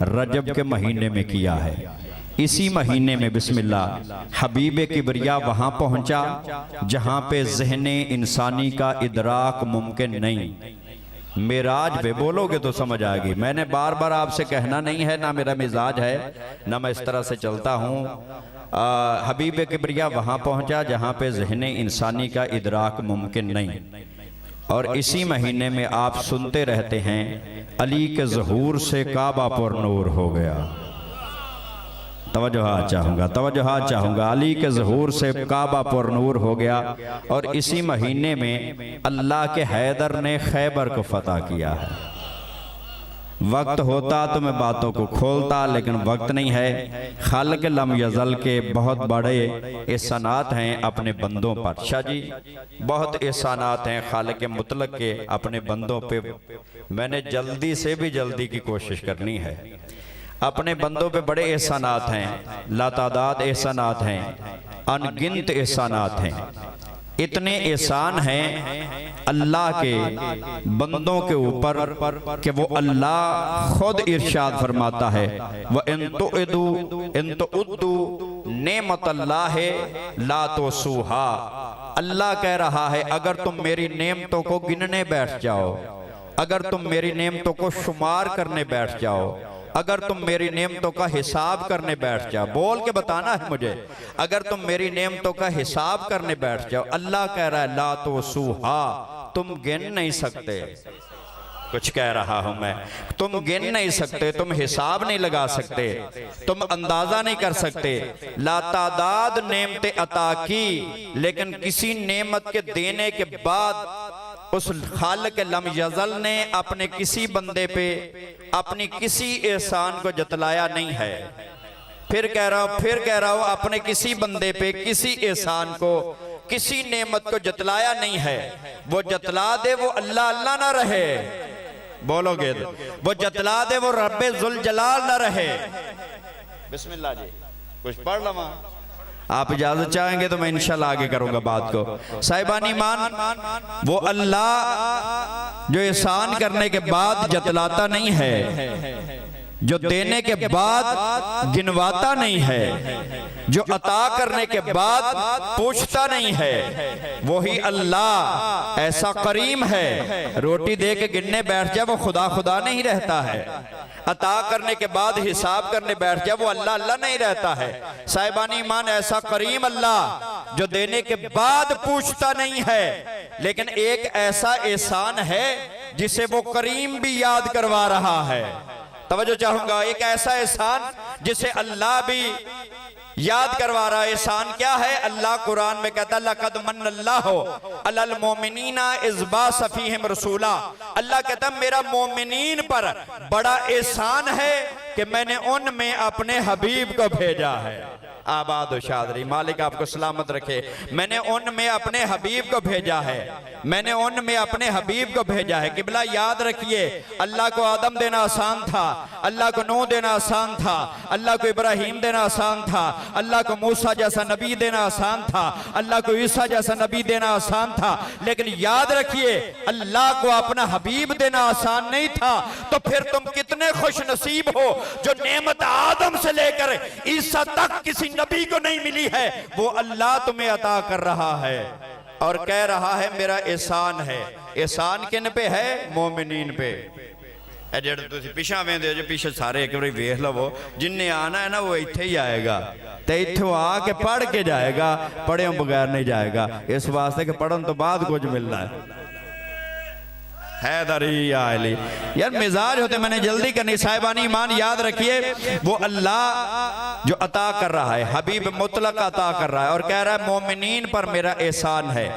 रजब के महीने में किया है। इसी महीने में बिस्मिल्लाह हबीब किबरिया वहाँ पहुँचा जहाँ पे ज़हने इंसानी का इदराक मुमकिन नहीं। मेराज पे बोलोगे तो समझ आएगी। मैंने बार बार आपसे कहना नहीं है, ना मेरा मिजाज है, ना मैं इस तरह से चलता हूँ। हबीब किबरिया वहाँ पहुँचा जहाँ पे ज़हने इंसानी का इदराक मुमकिन नहीं। और इसी महीने में आप सुनते रहते हैं अली के ज़हूर से काबा पर नूर हो गया। तवज्जो चाहूँगा, अली के ज़हूर से काबा पर नूर हो गया। और इसी महीने में अल्लाह के हैदर ने खैबर को फतह किया है। वक्त होता तो मैं बातों को खोलता, लेकिन वक्त नहीं है। खालिक लम यज़ल के बहुत बड़े एहसानात हैं अपने बंदों पर। शाह जी, बहुत एहसानात हैं खालिक मुतलक के अपने बंदों पे। मैंने जल्दी से भी जल्दी की कोशिश करनी है। अपने बंदों पे बड़े एहसानात हैं, लातादाद एहसानात हैं, अनगिनत एहसानात हैं। इतने एहसान हैं अल्लाह के बंदों के ऊपर कि वो अल्लाह खुद इरशाद फरमाता है, व इन तो उद्दू नेमतल्लाह ला तो सूहा। अल्लाह कह रहा है अगर तुम मेरी नेमतों को गिनने बैठ जाओ, अगर तुम मेरी नेमतों को शुमार करने बैठ जाओ, अगर तुम मेरी नेमतों का हिसाब करने बैठ जाओ, बोल के बताना है मुझे, अगर तुम मेरी नेमतों का हिसाब करने बैठ जाओ, अल्लाह कह रहा है ला तो सूहा, तुम गिन नहीं सकते। कुछ कह रहा हूं मैं, तुम गिन नहीं सकते, तुम हिसाब नहीं लगा सकते, तुम अंदाजा नहीं कर सकते। लातादाद नेमतें अता की, लेकिन किसी नेमत के देने के बाद उस खालिक लम यज़ल ने अपने किसी बंदे पे अपनी किसी एहसान को जतलाया नहीं है। फिर कह रहा हूं अपने किसी बंदे पे किसी एहसान को, किसी नेमत को जतलाया नहीं है। वो जतला दे वो अल्लाह अल्लाह ना रहे, बोलोगे वो जतला दे वो रब्बे जुल जलाल ना रहे। बिस्मिल्लाह जी, कुछ पढ़ लवा। आप इजाजत चाहेंगे तो मैं इंशाल्लाह आगे करूंगा बात को। साहिबान ईमान, वो अल्लाह जो एहसान करने के बाद जतलाता नहीं है, जो देने के बाद गिनवाता नहीं है, जो अता करने के बाद पूछता नहीं है, वही अल्लाह ऐसा करीम है। रोटी दे के गिनने बैठ जाए वो खुदा खुदा नहीं रहता है, अता करने के बाद हिसाब करने बैठ जाए वो अल्लाह अल्लाह नहीं रहता है। साहिबान ईमान, ऐसा करीम अल्लाह जो देने के बाद पूछता नहीं है, लेकिन एक ऐसा एहसान है जिसे वो करीम भी याद करवा रहा है। तवज्जो चाहूंगा, एक ऐसा एहसान जिसे अल्लाह भी याद करवा रहा है। एहसान क्या है? अल्लाह कुरान में कहता है लक़द मन्नल्लाहु अलल मोमिनीना इज़ बाअस फ़ीहिम रसूला। अल्लाह कहता है मेरा मोमिनीन पर बड़ा एहसान है कि मैंने उनमें अपने हबीब को भेजा है। आबाद और शादरी, मालिक आपको सलामत रखे। मैंने उनमें अपने हबीब को भेजा है, मैंने उनमें अपने हबीब को भेजा है। किबला याद रखिए, अल्लाह को आदम देना आसान था, अल्लाह को नूह देना आसान था, अल्लाह को इब्राहिम देना आसान था, अल्लाह को मूसा जैसा नबी देना आसान था, अल्लाह को ईसा जैसा नबी देना आसान था। लेकिन याद रखिए, अल्लाह को अपना हबीब देना आसान नहीं था। तो फिर तुम कितने खुश नसीब हो जो नेमत आदम से लेकर ईसा तक किसी नबी को नहीं मिली है, वो अल्लाह तुम्हें अता कर रहा है और कह रहा है मेरा एहसान है। एहसान किन पे है? मोमिनीन पे। जेड़े तुसी पिछा वेंदे हो, जो पीछे सारे एक बार वेख लवो, जिन्ने आना है ना वो इत्थे ही आएगा, तो इत्थों आके पढ़ के जाएगा, पढ़े बगैर नहीं जाएगा। इस वास्ते कि पढ़न तो बाद कुछ मिलना है। हैदरी या अली। यार मिजाज होते, मैंने जल्दी करनी। साहिबानी ईमान याद रखिए, वो अल्लाह जो अता कर रहा है, हबीब मुतलक अता कर रहा है और कह रहा है मोमिनीन पर मेरा एहसान है।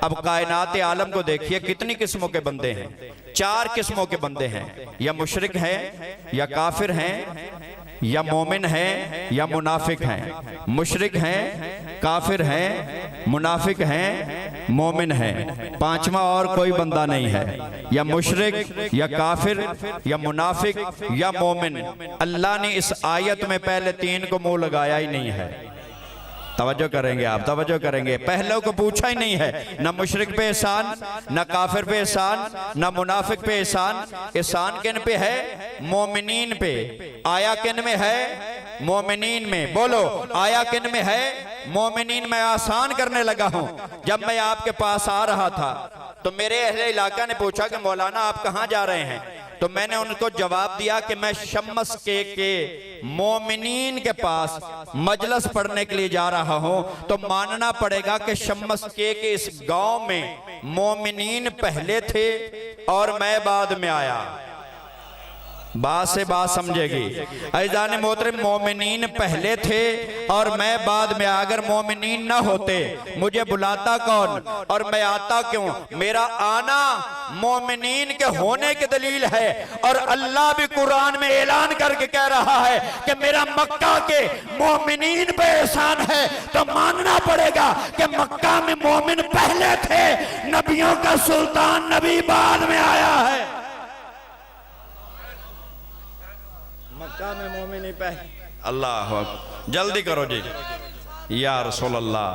अब कायनात आलम को देखिए, कितनी किस्मों के बंदे हैं। 4 किस्मों के बंदे हैं, या मुशरिक हैं, या काफिर हैं, या मोमिन हैं, या मुनाफिक हैं। मुशरिक हैं, काफिर हैं, मुनाफिक हैं, मोमिन हैं। 5वां और कोई बंदा नहीं है, या मुशरिक, या काफिर, या मुनाफिक, या मोमिन। अल्लाह ने इस आयत में पहले 3 को मुंह लगाया ही नहीं है। तवज्जो करेंगे आप, तवज्जो करेंगे। पहले को पूछा ही नहीं है, ना मुशरिक पे एहसान, ना काफिर पे एहसान, ना मुनाफिक पे एहसान। एहसान किन पे है? मोमिनीन पे। आया किन में है? मोमिनीन में। बोलो, आया किन में है? मोमिनीन में। आसान करने लगा हूं। जब मैं आपके पास आ रहा था तो मेरे अहले इलाका ने पूछा कि मौलाना आप कहां जा रहे हैं? तो मैंने उनको जवाब दिया कि मैं शम्स के मोमिनीन के पास मजलस पढ़ने के लिए जा रहा हूं। तो मानना पड़ेगा कि शम्स के इस गांव में मोमिनीन पहले थे और मैं बाद में आया। बात से बात समझेगी। अज़ान मोहतरम, मोमिनीन पहले थे और मैं बाद में। अगर मोमिनीन ना होते मुझे बुलाता कौन और मैं आता क्यों? मेरा आना मोमिनीन के होने की दलील है। और अल्लाह भी कुरान में ऐलान करके कह रहा है कि मेरा मक्का के मोमिनीन पे एहसान है। तो मानना पड़ेगा कि मक्का में मोमिन पहले थे, नबियों का सुल्तान नबी बाद में आया है। मक्का में मोमिन ही पहले। अल्लाह जल्दी करो जी। या रसूल अल्लाह,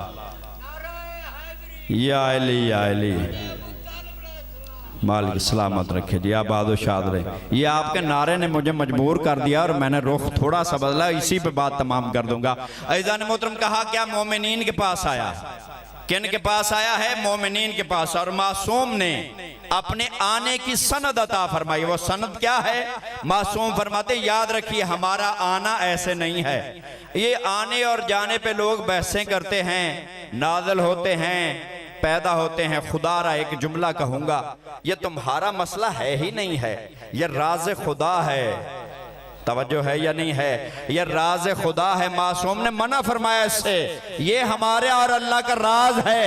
या अली, या अली। मालिक सलामत रखे जी, आप बादशाह रहे। ये आपके नारे ने मुझे मजबूर कर दिया और मैंने रुख थोड़ा सा बदला, इसी पे बात तमाम कर दूंगा। अज़ीज़ान मोहतरम, कहा क्या? मोमिनीन के पास आया। किन के पास आया है? मोमिनीन के पास। और मासूम ने अपने आने की सनद अता फरमाई। वो सनद क्या है? मासूम फरमाते, याद रखिए हमारा आना ऐसे नहीं है। ये आने और जाने पे लोग बहसें करते हैं, नाज़िल होते हैं, पैदा होते हैं। खुदा रा एक जुमला कहूंगा, ये तुम्हारा मसला है ही नहीं है, ये राज खुदा है। तवज्जो है या नहीं है? ये राज खुदा है। मासूम ने मना फरमाया इससे, ये हमारे और अल्लाह का राज है,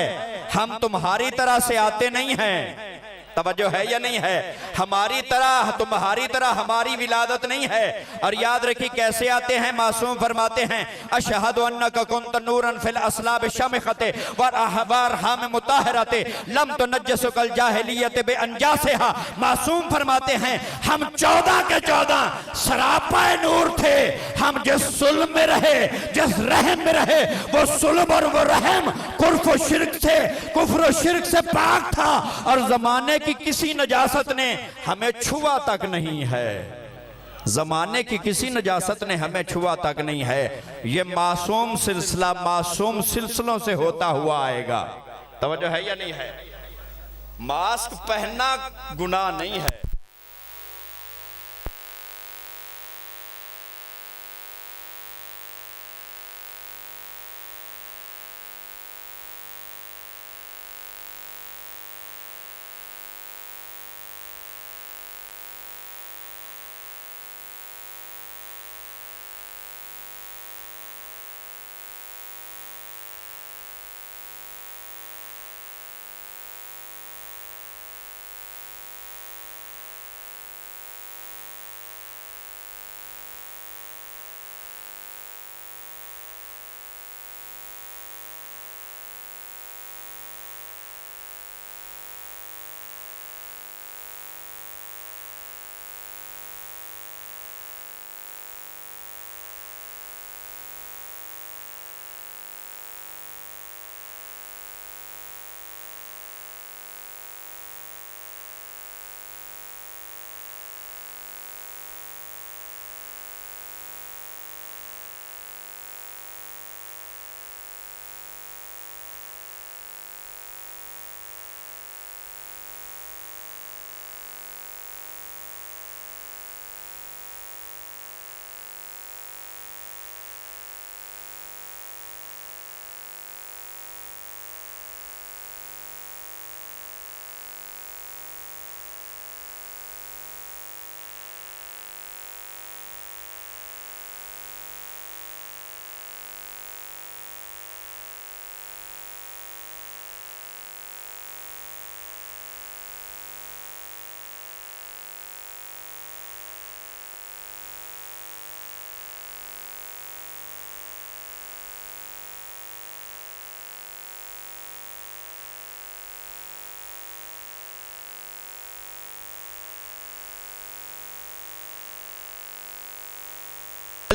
हम तुम्हारी तरह से आते नहीं हैं। तवज्जो है या नहीं है? हमारी तरह, तुम्हारी तरह हमारी विलादत नहीं है। और याद रखिए कैसे आते हैं। मासूम फरमाते हैं, अशहदु अन्नका कुन्त नूरन फिल अस्लाब शमिखते व अहबारहाम मुताहरते लम तुनज्जसुकल जाहिलियत बे अंजासिहा। मासूम फरमाते हैं, हम 14 के 14 सरापाए नूर थे। हम जिस सुल्म में रहे, जिस रहम में रहे, वो सुल्म और वो रहम कुफ्र और शिर्क से पाक था। और जमाने की किसी नजासत ने हमें छुआ तक नहीं है। जमाने की किसी नजासत ने हमें छुआ तक नहीं है। ये मासूम सिलसिला मासूम सिलसिलों से होता हुआ आएगा। तवज्जो है या नहीं है? मास्क पहनना गुनाह नहीं है।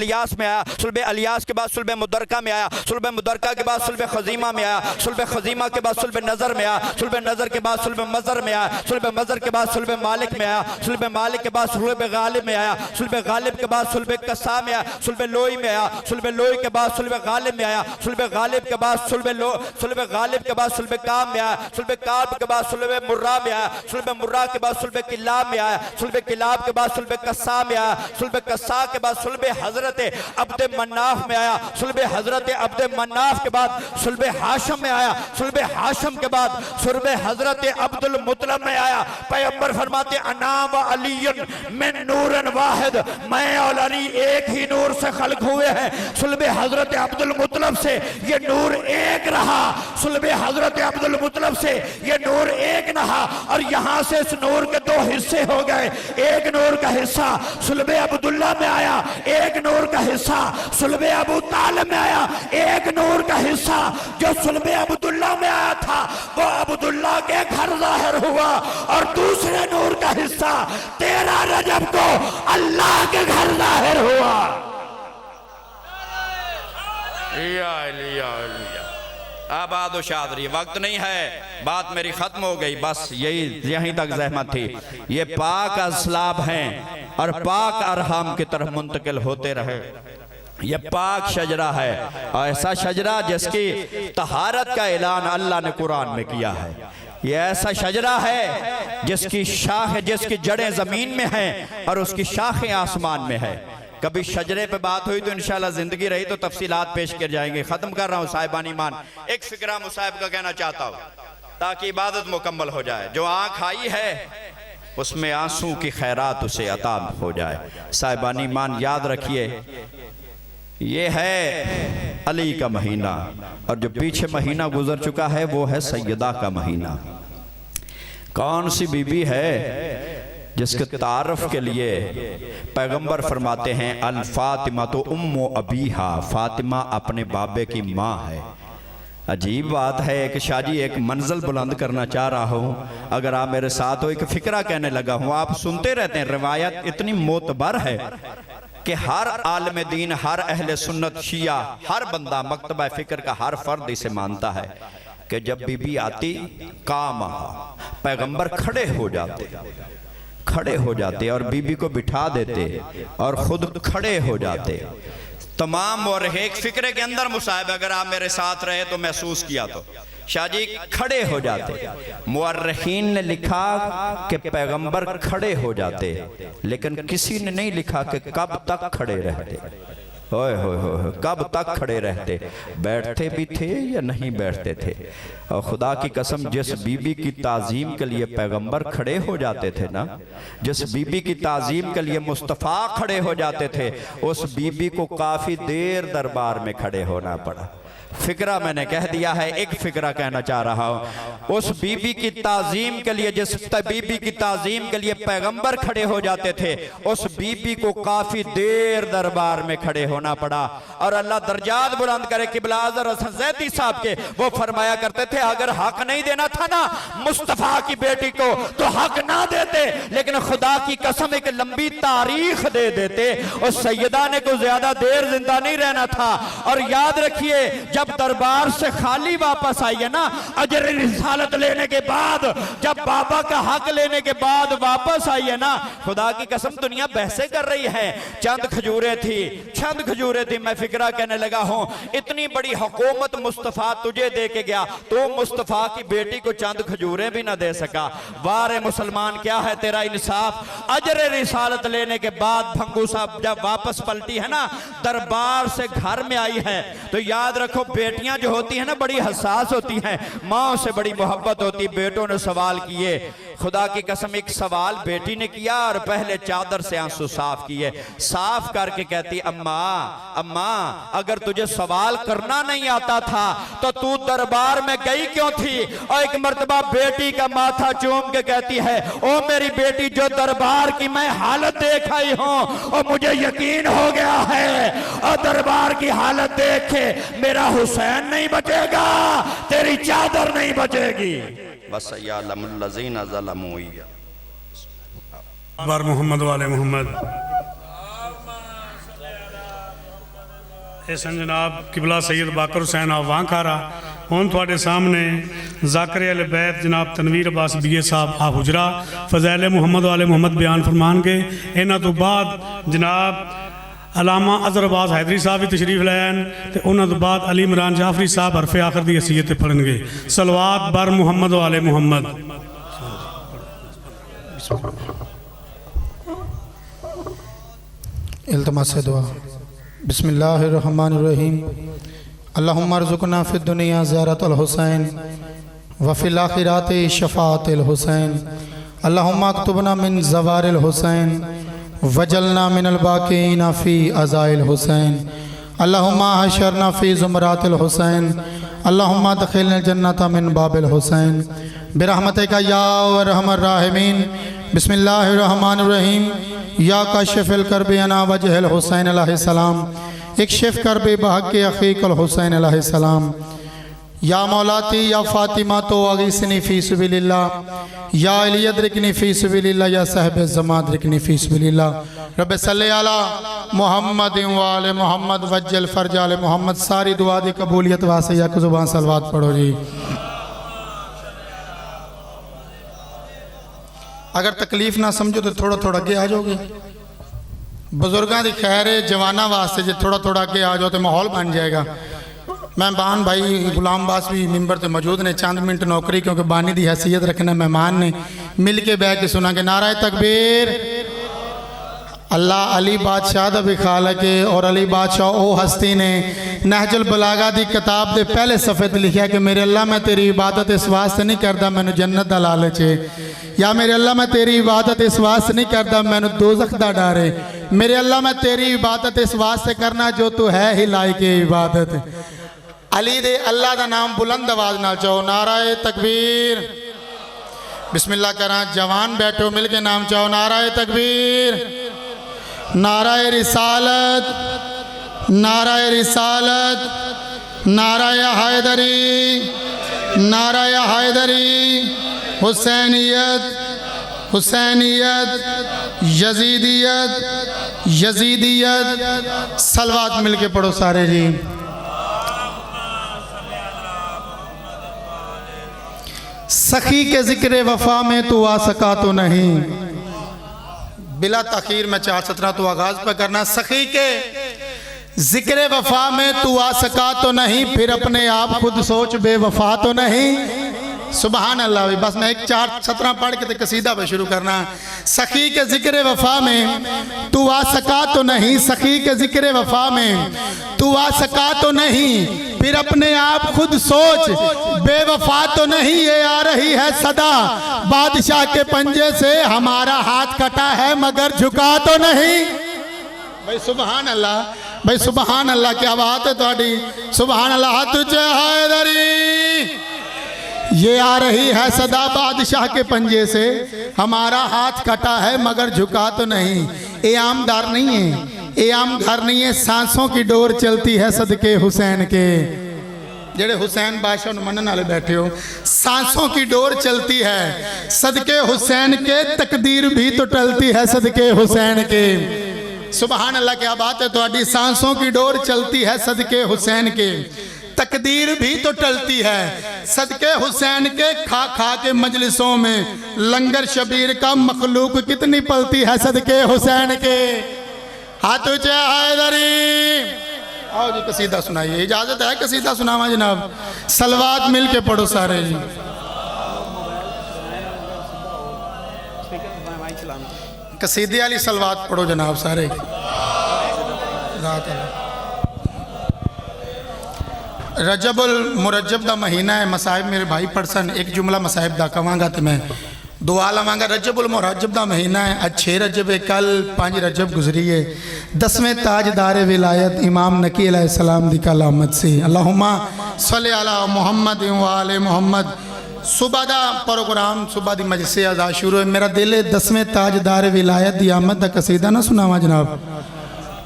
अलियास में आया, सुल्ब अलियास के बाद सुल्ब मुदरका में आया, सुल्ब मुदरका के बाद सुल्ब खजीमा में आया, सुल्ब खजीमा के बाद सुल्ब नज़र में आया, सुल्ब नज़र के बाद सुल्ब मज़र में आया, सुल्ब मज़र के बाद सुल्ब मालिक में आया, सुल्ब मालिक के बाद सुल्ब गालिब में आया, सुल्ब गालिब के बाद सुल्ब कस्सा में आया, सुल्ब लोई में आया, सुल्ब लोई के बाद सुल्ब गालिब में आया, सुल्ब गालिब के बाद सुल्ब गालिब के बाद सुल्ब काम में आया, सुल्ब काम के बाद सुल्ब मुर्रा में आया, सुल्ब मुर्रा के बाद सुल्ब किलाब में आया, सुल्ब किलाब के बाद सुल्ब कस्सा में आया, सुल्ब कस्सा के बाद सुल्ब हजरत अब्द मन्नाफ में आया, सुल्ब हजरत अब्द मन्नाफ के बाद सुल्ब हाशम में आया, सुल्ब हाशम के बाद सुल्ब हजरत अब्दुल मुतलब में आया। पैगंबर फरमाते अना व अलीयुन मिन नूरन वाहिद, मैं और अली एक ही नूर से खल्क हुए हैं। सुल्ब हजरत अब्दुल मुतलब से ये नूर एक रहा, सुल्ब हजरत अब्दुल मुतलब से ये नूर एक रहा और यहां से इस नूर के दो हिस्से हो गए। एक नूर का हिस्सा सुल्ब अब्दुल्ला में आया, एक नूर का हिस्सा सुल्ब अबू तालिब में आया, एक नूर का हिस्सा जो सुल्ब अब्दुल्ला में आया था वो अब्दुल्ला के घर जाहिर हुआ और दूसरे नूर का हिस्सा 13 रजब को अल्लाह के घर जाहिर हुआ। आबाद शादरी वक्त नहीं है, बात मेरी खत्म हो गई, बस यहीं तक जहमत थी। ये पाक असलाब हैं और पाक अरहम की तरफ मुंतकिल होते रहे। ये पाक शजरा है, ऐसा शजरा जिसकी तहारत का ऐलान अल्लाह ने कुरान में किया है। ये ऐसा शजरा है जिसकी शाख, जिसकी जड़ें जमीन में हैं और उसकी शाखें आसमान में है। कभी शजरे पे बात हुई तो इंशाल्लाह जिंदगी रही तो तफसीलात पेश कर जाएंगे। खत्म कर रहा हूँ साहिबान ईमान, एक फिक्रा मुसाहिब का कहना चाहता हूँ ताकि इबादत मुकम्मल हो जाए। जो आँख आई है उसमें आंसू की खैरात उसे अता हो जाए। साहिबान ईमान याद रखिए, ये है अली का महीना और जो पीछे महीना गुजर चुका है वो है सैयदा का महीना। कौन सी बीबी है जिसके तारफ के लिए पैगंबर फरमाते हैं अल फातिमा तो उम्मो अबीहा, फातिमा अपने बाबे की माँ है। अजीब बात है कि शाजी एक मंजिल बुलंद करना चाह रहा हूँ, अगर आप मेरे साथ हो एक फिक्रा कहने लगा हूँ। आप सुनते रहते हैं, रिवायत इतनी मोतबर है कि हर आलम दीन, हर अहले सुन्नत, शिया, हर बंदा, मकतबा फिक्र का हर फर्द इसे मानता है कि जब बीबी आती काम पैगंबर खड़े हो जाते और बीबी को बिठा देते और खुद खड़े हो जाते। तमाम और एक फिक्रे के अंदर मुसाहिब, अगर आप मेरे साथ रहे तो महसूस किया तो शाजी खड़े हो जाते। मुअर्रिखीन ने लिखा कि पैगंबर खड़े हो जाते, लेकिन किसी ने नहीं लिखा कि कब तक खड़े रहते। ओए होए, कब तक खड़े रहते, बैठते भी थे या नहीं बैठते थे। और खुदा की कसम, जिस बीबी की ताजीम के लिए पैगंबर खड़े हो जाते थे ना, जिस बीबी की ताजीम के लिए मुस्तफ़ा खड़े हो जाते थे, उस बीबी को काफी देर दरबार में खड़े होना पड़ा। फिक्रा मैंने कह दिया है, एक फिक्रा कहना चाह रहा हूं। उस बीबी की ताजीम के लिए, जिस बीबी की ताजीम के लिए पैगंबर खड़े हो जाते थे, उस बीबी को काफी देर दरबार में खड़े होना पड़ा। और अल्लाह दर्जात बुलंद करे, किबला अज़हर हसन ज़ैदी साहब के, वो फरमाया करते थे अगर हक नहीं देना था ना मुस्तफा की बेटी को तो हक ना देते, लेकिन खुदा की कसम एक लंबी तारीख दे देते। उस सैयदा ने को ज्यादा देर जिंदा नहीं रहना था। और याद रखिए, जब दरबार से खाली वापस आई है ना, अजर रिसालत लेने के बाद, जब बाबा का हक लेने के बाद वापस आई है ना, खुदा की कसम दुनिया बहसे कर रही है। चंद खजूरें थी, मैं फिक्रा कहने लगा हूं, इतनी बड़ी हुकूमत मुस्तफा तुझे दे के गया, तो मुस्तफा की बेटी को चंद खजूरें भी ना दे सका। वारे मुसलमान, क्या है तेरा इंसाफ। अजर रिसालत लेने के बाद भंगू साहब जब वापस पलटी है ना, दरबार से घर में आई है, तो याद रखो बेटियां जो होती है ना बड़ी हसास होती हैं, माँ से बड़ी मोहब्बत होती। बेटों ने सवाल किए, खुदा की कसम एक सवाल बेटी ने किया और पहले चादर से आंसू साफ किए। साफ करके कहती, अम्मा अम्मा अगर तुझे सवाल करना नहीं आता था तो तू दरबार में गई क्यों थी। और एक मर्तबा बेटी का माथा चूम के कहती है, ओ मेरी बेटी, जो दरबार की मैं हालत देख आई हूं और मुझे यकीन हो गया है, और दरबार की हालत देख के मेरा हुसैन नहीं बचेगा, तेरी चादर नहीं बचेगी। बस मोहम्मद वाले मोहम्मद। ਇਹ ਸਨ ਜਨਾਬ ਕਿਬਲਾ ਸੈयद ਬਾਕਰ ਹੁਸੈਨ ਆਫ ਵਾਂਖਾਰਾ। ਹੁਣ ਤੁਹਾਡੇ ਸਾਹਮਣੇ ਜ਼ਾਕਰਿਆ ਅਲ ਬੈਤ ਜਨਾਬ Tanveer ਅब्बास BA Sahib of ਹੁਜਰਾ ਫਜ਼ਾਇਲ Muhammad ਵਾਲੇ ਮੁਹੰਮਦ ਬਿਆਨ ਫਰਮਾਨਗੇ। ਇਹਨਾਂ ਤੋਂ ਬਾਅਦ ਜਨਾਬ अलामा अज़हर अब्बास हैदरी साहब भी तशरीफ लाए तो उन्होंने बाद अली इमरान जाफरी साहब हरफे आखिर की हसीयत पढ़नगे। सलवात बर मुहम्मद वाले मुहम्मद। इल्तमास दुआ। बिस्मिल्लाहिर्रहमानिर्रहीम। अल्लाहुम्मा अर्ज़ुक़ना फ़िद दुनिया ज़ियारतुल हुसैन व फ़िल आख़िराति शफ़ाअतुल हुसैन। अल्लाहुम्मा अक्तुबना मिन ज़वारिल हुसैन वजलना मिनल बाक़ीना फ़ी अज़ाइल हुसैन। अल्लाहुम्मा हशरना फ़ी ज़ुमरातिल हुसैन। अल्लाहुम्मा दखिलनल जन्नता मिन बाबिल हुसैन बिरहमतिका या अरहमर राहिमीन। बिस्मिल्लाहिर्रहमानिर्रहीम। या काशिफ़िल कर्बि अना वजहिल हुसैन अलैहिस्सलाम इक्शिफ़ कर्बि बहक़्क़ि अख़ीकल हुसैन अलैहिस्सलाम। या मौलाती या फ़ातिमा तो अगीसनी फ़ी सबिलिल्लाह। या अली अदरिकनी फ़ी सबिलिल्लाह। या साहिब ज़मा अदरिकनी फ़ी सबिलिल्लाह। रब्बि सल्लि अला मुहम्मद व आले मुहम्मद वज्जल फ़रज आले मुहम्मद। सारी दुआ दी कबूलियत वास्ते या ज़ुबान सलवात पढ़ो जी। अगर तकलीफ ना समझो तो थोड़ा थोड़ा अगे आ जाओगे। बुजुर्गों की खैर है जवाना वास्ते जो थोड़ा थोड़ा अगे आ जाओ तो माहौल बन जाएगा। मेहमान भाई गुलाम बास भी मिंबर पर मौजूद ने। चंद मिनट नौकरी क्योंकि बानी की हैसियत रखना मेहमान ने मिल के बह के सुना के नारा तकबीर। अल्लाह अली बादशाह दा भी खालक है और अली बादशाह ओ हस्ती ने नहजुल बलागा दी किताब के पहले सफ़े ते लिखा कि मेरे अल्लाह मैं तेरी इबादत इस वास्ते नहीं करता मैनू जन्नत दा लालच है। या मेरे अल्लाह मैं तेरी इबादत इस वास्ते नहीं करता मैनू दोज़ख दा डर है। मेरे अल्लाह मैं तेरी इबादत इस वास्ते करना जो तू है ही लायक इबादत। अली दे अल्लाह दा नाम बुलंद आवाज नाल चाहो नाराए तकबीर। बिस्मिल्लाह करा जवान बैठो मिल के नाम चाहो नाराए तकबीर। नाराए रिसालत नाराए रिसालत नाराए हैदरी नाराए हैदरी। हुसैनियत हुसैनियत यजीदियत यजीदियत। सलवात मिल के पढ़ो सारे जी। सखी के जिक्र वफा में तू आ सका तो नहीं। बिला तखीर में 4:17 तो आगाज पर करना। सखी के जिक्र वफा में तू आ सका तो नहीं फिर अपने आप खुद सोच बेवफा तो नहीं। सुबहान अल्लाह। बस मैं एक 4:17 पढ़ के तो कसीदा पे शुरू करना। सखी के जिक्र वफा में तू आ सका तो नहीं। सखी के जिक्र वफा में तू आ सका तो नहीं फिर अपने आप खुद सोच बेवफा तो नहीं। ये आ रही है सदा बादशाह के पंजे से हमारा हाथ कटा है मगर झुका तो नहीं। भाई सुबहान अल्लाह भाई सुबहान अल्लाह क्या बात है थोड़ी। सुबहान अल्लाह। तुझे हैदरी ये आ रही है सदा बादशाह के पंजे से हमारा हाथ कटा है मगर झुका तो नहीं। ये आम दार नहीं है ये आम घर नहीं है। सांसों की डोर चलती है सदके हुसैन के। जेड़े हुसैन बादशाह मनन वाले बैठे हो सांसों की डोर चलती है सदके हुसैन के। तकदीर भी तो टलती है सदके हुसैन के। सुबहान अल्लाह क्या बात है थोड़ी। सांसों की डोर चलती है सदके हुसैन के। तकदीर भी तो टलती है सदके हुसैन के। खा खा के मजलिसों में लंगर शबीर का मखलूक कितनी पलती है सदके हुसैन के। हाथ ऊंचे हैदरी। आओ जी कसीदा सुनाइए। इजाजत है कसीदा सुनावा जनाब। सलवात मिल के पढ़ो सारे जी। कसीदे वाली सलवात पढ़ो जनाब सारे। रजबुल मुरज्जब का महीना है। मसाहिब मेरे भाई पढ़सन एक जुमला मसाहिब दा कवांगा तो मैं दुआ लवांगा। रजबुल मुरज्जब का महीना है। आज 6 रजब है। कल 5 रजब गुजरी है। 10वें ताजदार विलायत इमाम नकी अलैहिस्सलाम दी कल आमद से। अल्लाहुम्मा सल्लि अला मुहम्मद व आले मुहम्मद। सुबह का प्रोग्राम सुबह की मजलिस आज़ाद शुरू है। मेरा दिल है 10वें ताजदार विलायत की आमद का कसीदा ना सुनावा जनाब।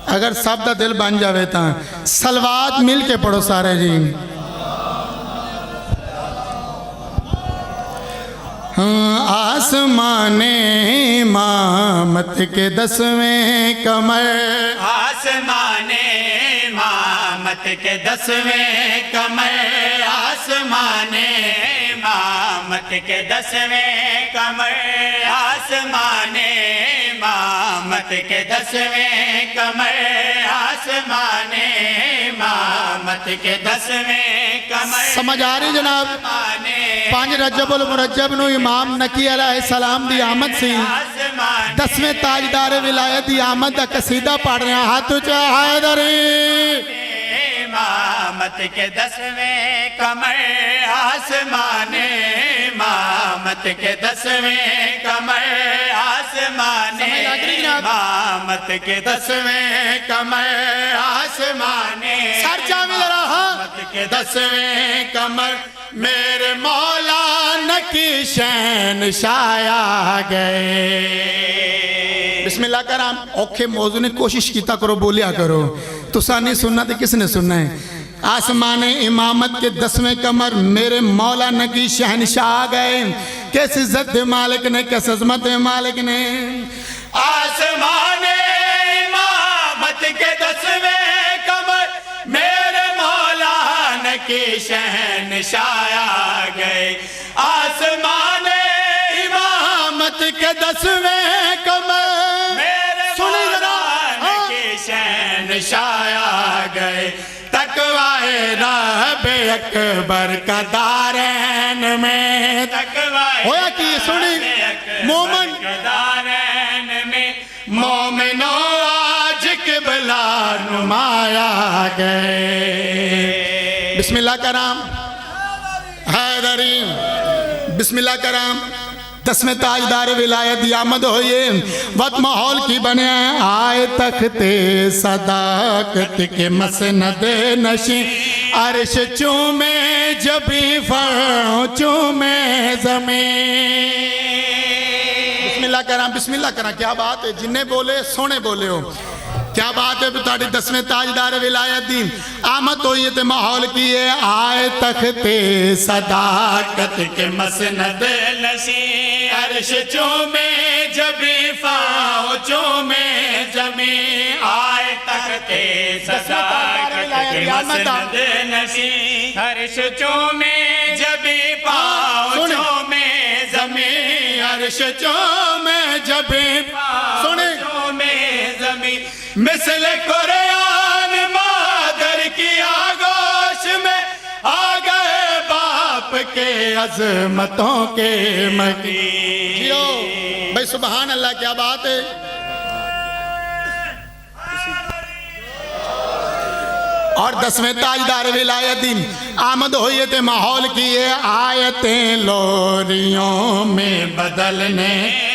अगर सब का दिल बन जाए तो सलवात मिल के पढ़ो सारे जी। आसमाने इमामत के 10वें कमर। आसमाने इमाम इमामत के 10वें कमर आसमाने, इमामत के 10वें कमर आसमाने, इमामत के 10वें कमर आसमाने, इमामत के 10वें कमर। समझ आ रही जनाब? 5 रजबुल मुरज्जब नु इमाम नकी अलैहिस्सलाम दी आमद सी। 10वें ताजदार विलायत दी आमद दा कसीदा पढ़ रहे हैं। हाथ ऊंचा हैदरी। इमामत के 10वें कमर आसमाने, इमामत के 10वें कमर आसमाने, इमामत के 10वें कमर आसमाने, सर जावे जरा। इमामत के 10वें कमर मेरे मौला नकी शहंशाह आ गए। बिस्मिल्लाह कराम। औखे मौजू ने कोशिश किया करो, बोलिया करो। तुसा नहीं सुनना तो किसने सुनना है? आसमाने इमामत के 10वें कमर मेरे मौला नकी शहंशाह आ गए। किस इज्जत मालिक ने, किस अजमत मालिक ने। आसमाने इमामत के 10वें कमर मेरे मौला नकी शहंशाह आ गए। आसमाने इमामत के 10वें कमर मेरे मौला नकी शहंशाह आ गए। तकवाए रब अकबर का दारैन में, तकवाए होया कि सुनी मोमन दारैन में, मोमिनो आज किबला नुमाया गए। बिस्मिल्लाह कराम हैदरी। बिस्मिल्लाह कराम। 10वें ताजदार विलायत आमद होइए। वत माहौल की बने आए तख्ते सदाकत के मसनद नशी, अर्श चूमे जबी फर चूमे ज़मीन। बिस्मिल्लाह कराम, बिस्मिल्लाह कराम। क्या बात है, जिन्ने बोले सोने बोले हो। क्या बात है? ताड़ी 10वें ताजदार विलायत दी आमद हुई है। माहौल की है आए तख्ते सदाकत के मसनद नशी, अर्श चूमे जबी फाओ चूमे जमी, आए तख्ते सदाकत के मसनद नशी, अर्श चूमे जबी फाओ चूमे जमी, अर्श चूमे जबी फाओ चूमे जमी। मिसल कुरान मादर की आगोश में आ गए बाप के अजमतों के मकी। जियो भाई, सुभान अल्लाह। क्या बात है? और 10वें ताजदार विलायत आमद हुई है। माहौल की ये आयतें लोरियों में बदलने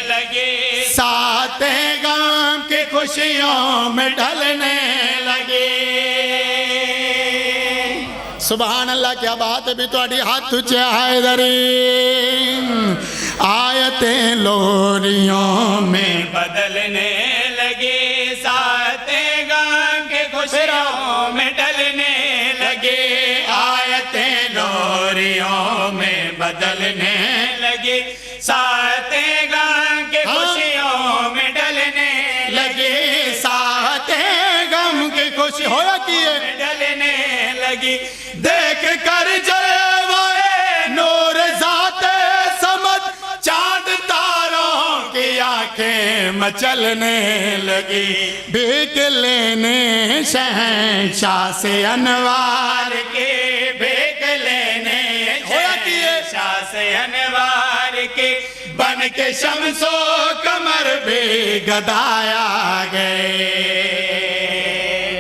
लगे, साते गम की खुशियों में ढलने लगे। सुभान अल्लाह। क्या बात है भी? थोड़ी हाथ ऊंचे हैदरी। आयतें लोरियों में बदलने लगे, साते गम की खुशियों में ढलने लगे। आयतें लोरियों में बदलने लगे, साते गम की खुशियों में ढलने लगे। साते गम की खुशी होया कि ढलने लगी। देख कर जलवाए नूर ज़ाते समद, चांद तारों की आंखें मचलने लगी। भीख लेने शहंशाह से अनवार के, भीख लेने शहंशाह से अनवार के, बन के शम्सो कमर भी गदाया गए।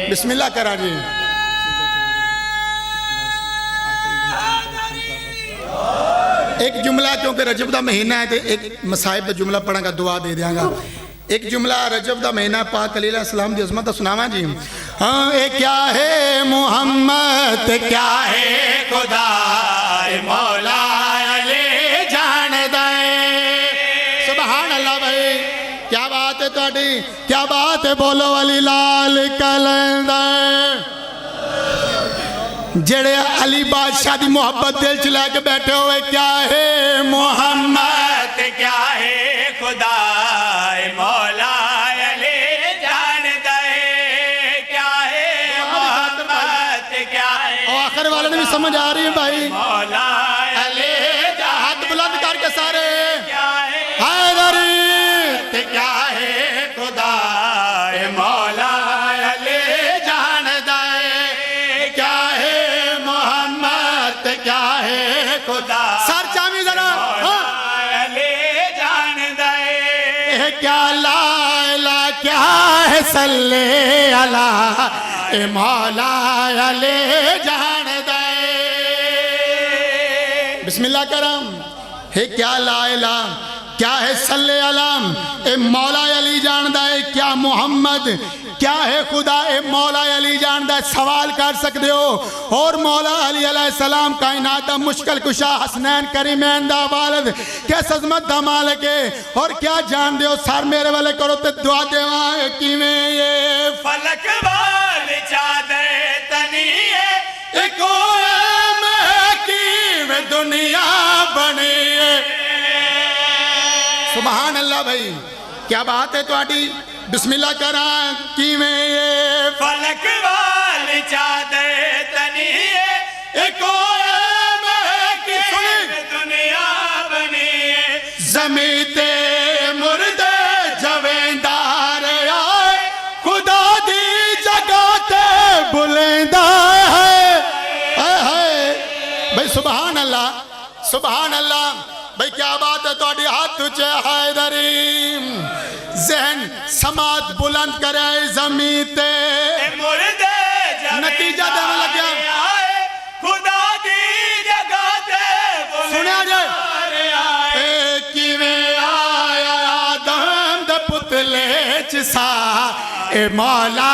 बिस्मिल्लाह करा जी। एक जुमला, क्योंकि रजब का महीना है तो एक मसाहिब का जुमला पढ़ांगा, दुआ दे देंगा। एक जुमला रजब का महीना पाक खलील अलैहिस्सलाम की अज़मत सुनावा जी। हाँ, ये क्या है मोहम्मद, क्या है खुदा, मौला अली जान दे। सुभान अल्लाह भाई। क्या बात है ताड़ी, क्या बात है? बोलो अली लाल कलंदर। जेड़े अली बादशाह की मोहब्बत दिल च लैके बैठे हुए। क्या है मोहम्मद, क्या है खुदा, मौला अली जान दे। क्या है मोहम्मद, क्या है और आखिर वाले ने भी समझ आ रही है भाई। मौला अली जहान हाथ बुलंद करके सारे क्या है हैदरी ते क्या है खुदा ए मौला अली जान दाए क्या है मोहम्मद ते क्या है खुदा सर चामी जरा हाँ। अली जान दाए क्या ला ला क्या है सल्ले अला ए मौला अले जान दे। बिस्मिल्लाह करम है क्या ला इला क्या है सल्ले अलाम ए मौला अली जान दे। क्या मोहम्मद क्या है खुदा ए मौला अली जान दे। सवाल कर सकते हो और मौला अली अलैहिस्सलाम कायनात दा मुश्किल कुशा हसनैन करीमैन दा वालिद किस अजमत दा मालिक है और क्या जान दे हो सर मेरे वाले करो ते दुआ देवा किवें ये फलक वाली चादर तनी है एक में दुनिया बनी है। सुभान अल्लाह भाई क्या बात है तुम्हारी। बिस्मिल्लाह करा किवें ये फलक वाली चादर तनी है एक दुनिया बनी है जमीते मुर्दे जवेंदार आए खुदा दी जगह ते बुलेंदा है भाई। सुभान अल्लाह भाई क्या बात है तुम्हारी। हाथ ऊंचे हैदरी जहन समात बुलंद करे जमीते मुर्दे नतीजा देने लग गया। खुदा दी जगह ते सुनिया जाए किवें आया आदम दे पुतले च सा ए मौला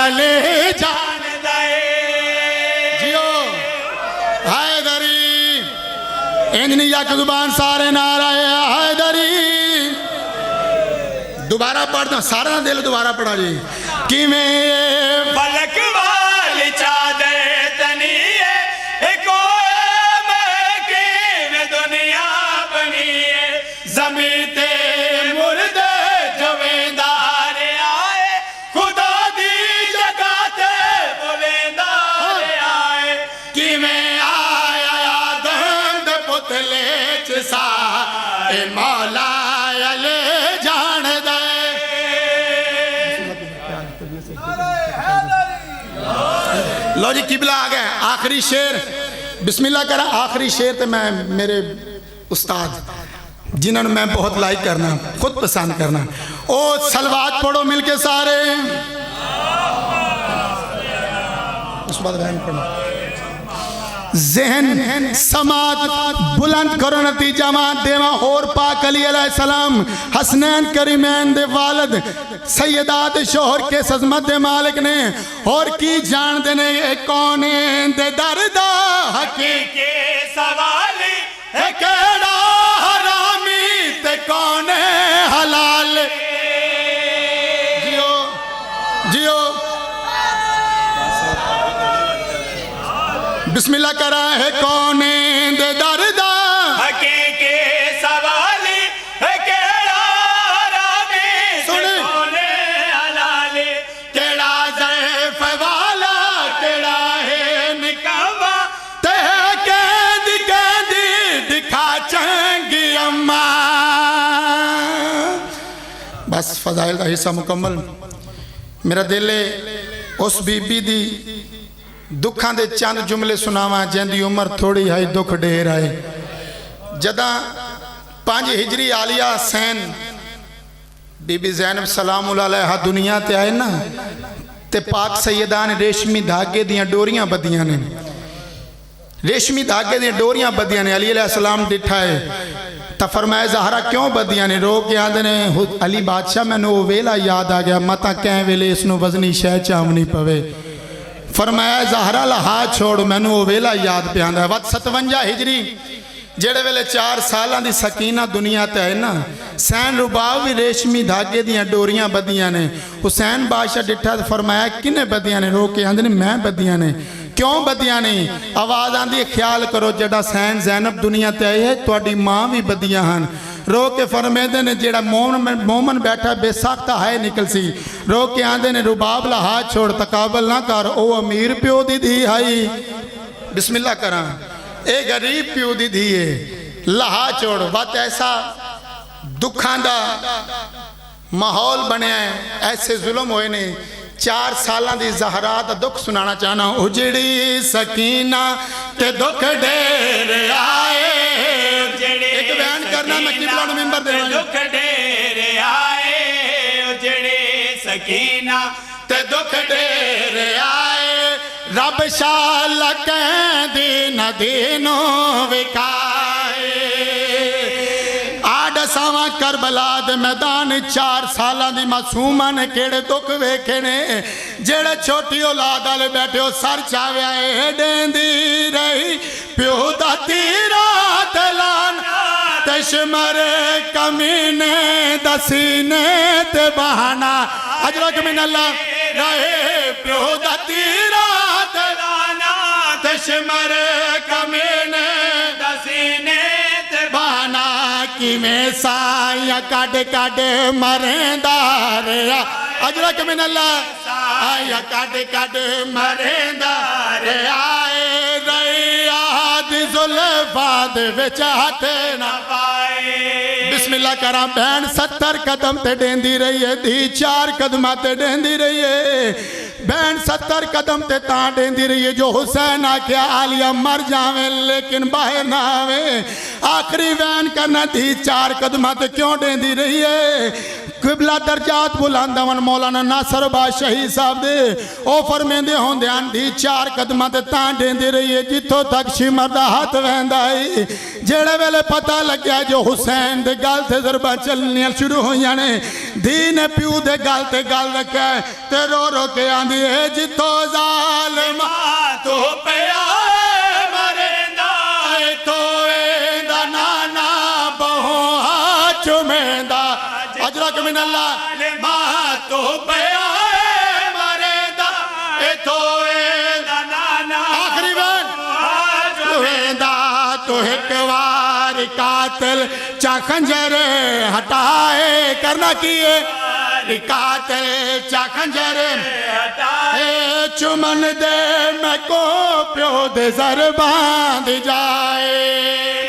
अली जान दे जियो हैदरी इंजनी यक जुबान सारे नारा हैदरी। दोबारा पढ़ना सारा ना दिल दोबारा पढ़ा जी। किवें फलक वाली चादर तनी है एक दुनिया बनी है जमीते मुर्दे जवेंदार आए खुदा दी जगह ते बुलेंदार आए किवें आया आदम दे पुतले च सा ए मौला अली जान दे। लो जी किबला आ गया आखिरी शेर। बिस्मिल्लाह करा आखिरी शेर तो मैं मेरे उस्ताद जिन्होंने मैं बहुत लाइक करना खुद पसंद करना ओ सलवात पढ़ो मिलके सारे। उस बाद बयान पढ़ो जहन समात बुलंद करो नतीजा मा देवा और पाक अली अलैहिस्सलाम हसनैन करीमैन दे वालिद सैयदात शोहर के सजमत दे मालिक ने और की जान देने कौन दे दरदा हकीकी सवाली है केड़ा हरामी ते कौन हलाल। जियो जियो बिस्मिल्लाह करा है कौन दे दरदा हकीकी सवाली है केड़ा हरामी सुने। कौने हलाली केड़ा ज़ैफ़ वाला केड़ा है निकामा ते कहदी दिखा चंगी अम्मा। बस फजाइल का हिस्सा मुकम्मल। मेरा दिल है उस बीबी दी दुखां दे चंद जुमले सुनावा जिंदी उम्र थोड़ी है दुख ढेर आए। जदा 5 हिजरी आलिया सैन बीबी ज़ैनब सलामुल्लाह अलैहा दुनिया ते आए ना ते पाक सैयदा ने रेशमी धागे दियां डोरियां बदियां ने। रेशमी धागे दियां डोरियां बदियां ने। अली अलैहिस्सलाम डिठा है तो फरमाया ज़हरा क्यों बदियां ने। रो के आंदे ने अली बादशाह मैनू वो वेला याद आ गया मता कै वेले इसनू वजनी शह चावनी पवे। फरमाया ज़हरा ला हाथ छोड़ मैनू वो वेला याद पे आंदा है। 57 हिजरी जेड़े वेले 4 सालां दी सकीना दुनिया ते है ना सैन रुबाब भी रेशमी धागे दियां डोरियां बदियां ने। हुसैन बादशाह डिठा तो फरमाया किने बदियां ने। रो के आंदे ने मैं बदियां ने। क्यों बदियां ने। आवाज़ आंदी ख्याल करो जड़ा सैन ज़ैनब दुनिया ते आई है तुहाडी मां भी बदियां हन। रो के फरमेंदे ने जेड़ा मोमन बैठा बेसाख्ता है निकल सी रो के आंदे ने रुबाब ला हाथ छोड़ तकाबल ना कर ओ अमीर प्यो दी धी आई बिस्मिल्लाह करा ए गरीब प्यो दी धी है लहा छोड़ बात ऐसा दुखा दा माहौल बनया है ऐसे जुल्म होए ने 4 साल दी ज़हरा दा दुख सुनाना चाहना उजड़ी सकीना ते दुख ढेर आए एक बयान करना मैं किबला नु मिंबर दे दुख ढेर आए उजड़ी सकीना ते दुख ढेर आए रब शाल कहंदी न दीनो विकाए आड़ सावा करबला दे मैदान 4 साल दी मासूमा ने केड़े दुख वेखे ने जेड़े छोटी औलाद वाले बैठे हो सर चाव्या डेंदी रही प्यो दा तीरा दलान तशमर कमीने दसीने ते बहाना अजरक मिन अल्लाह रहे प्यो दा तीरा दलाना तशमर कमीने दसीने ते बहाना किवें साया कड कड मरेंदार अजरक मिन अल्लाह साया कड कड मरेंदार आए रयाद जुल्फा दे विच हाथ ना पाए बिस्मिल्लाह करा बहन 70 कदम ते डेंदी रही है धी 4 कदम ते डेंदी रही है बहन 70 कदम ते ता डेंदी रही है जो हुसैन आख्या आलिया मर जावे लेकिन बाहर ना आवे आखिरी बयान करना धी 4 कदम ते क्यों डेंदी रही है किबला दर्जात बुलंद वन मौलाना नासर बादशाही साहब दे ओ फरमेंदे होंदे धी 4 कदम ते ता डेंदी रही है जिथों तक शिमर दा हाथ वहंदा है जेड़े वेले पता लग्या जो हुसैन दे गल ते ज़रबा चलनियां शुरू होईयां ने धी ने प्यू दे गल ते गल रखा ते रो रो के आंदी है जिथों जालिम तो पिया मरेंदा तो एंदा नाना बहु चुमेंदा अजरक मिन अल्लाह मा तो पिया मरेंदा तो एंदा नाना आखिरी बार चुमेंदा तो एक बार कातिल चा खंजर हटाए करना किए कातिल चा खंजर हटाए चुमन दे मैं को प्यो दे ज़रबां दी जाए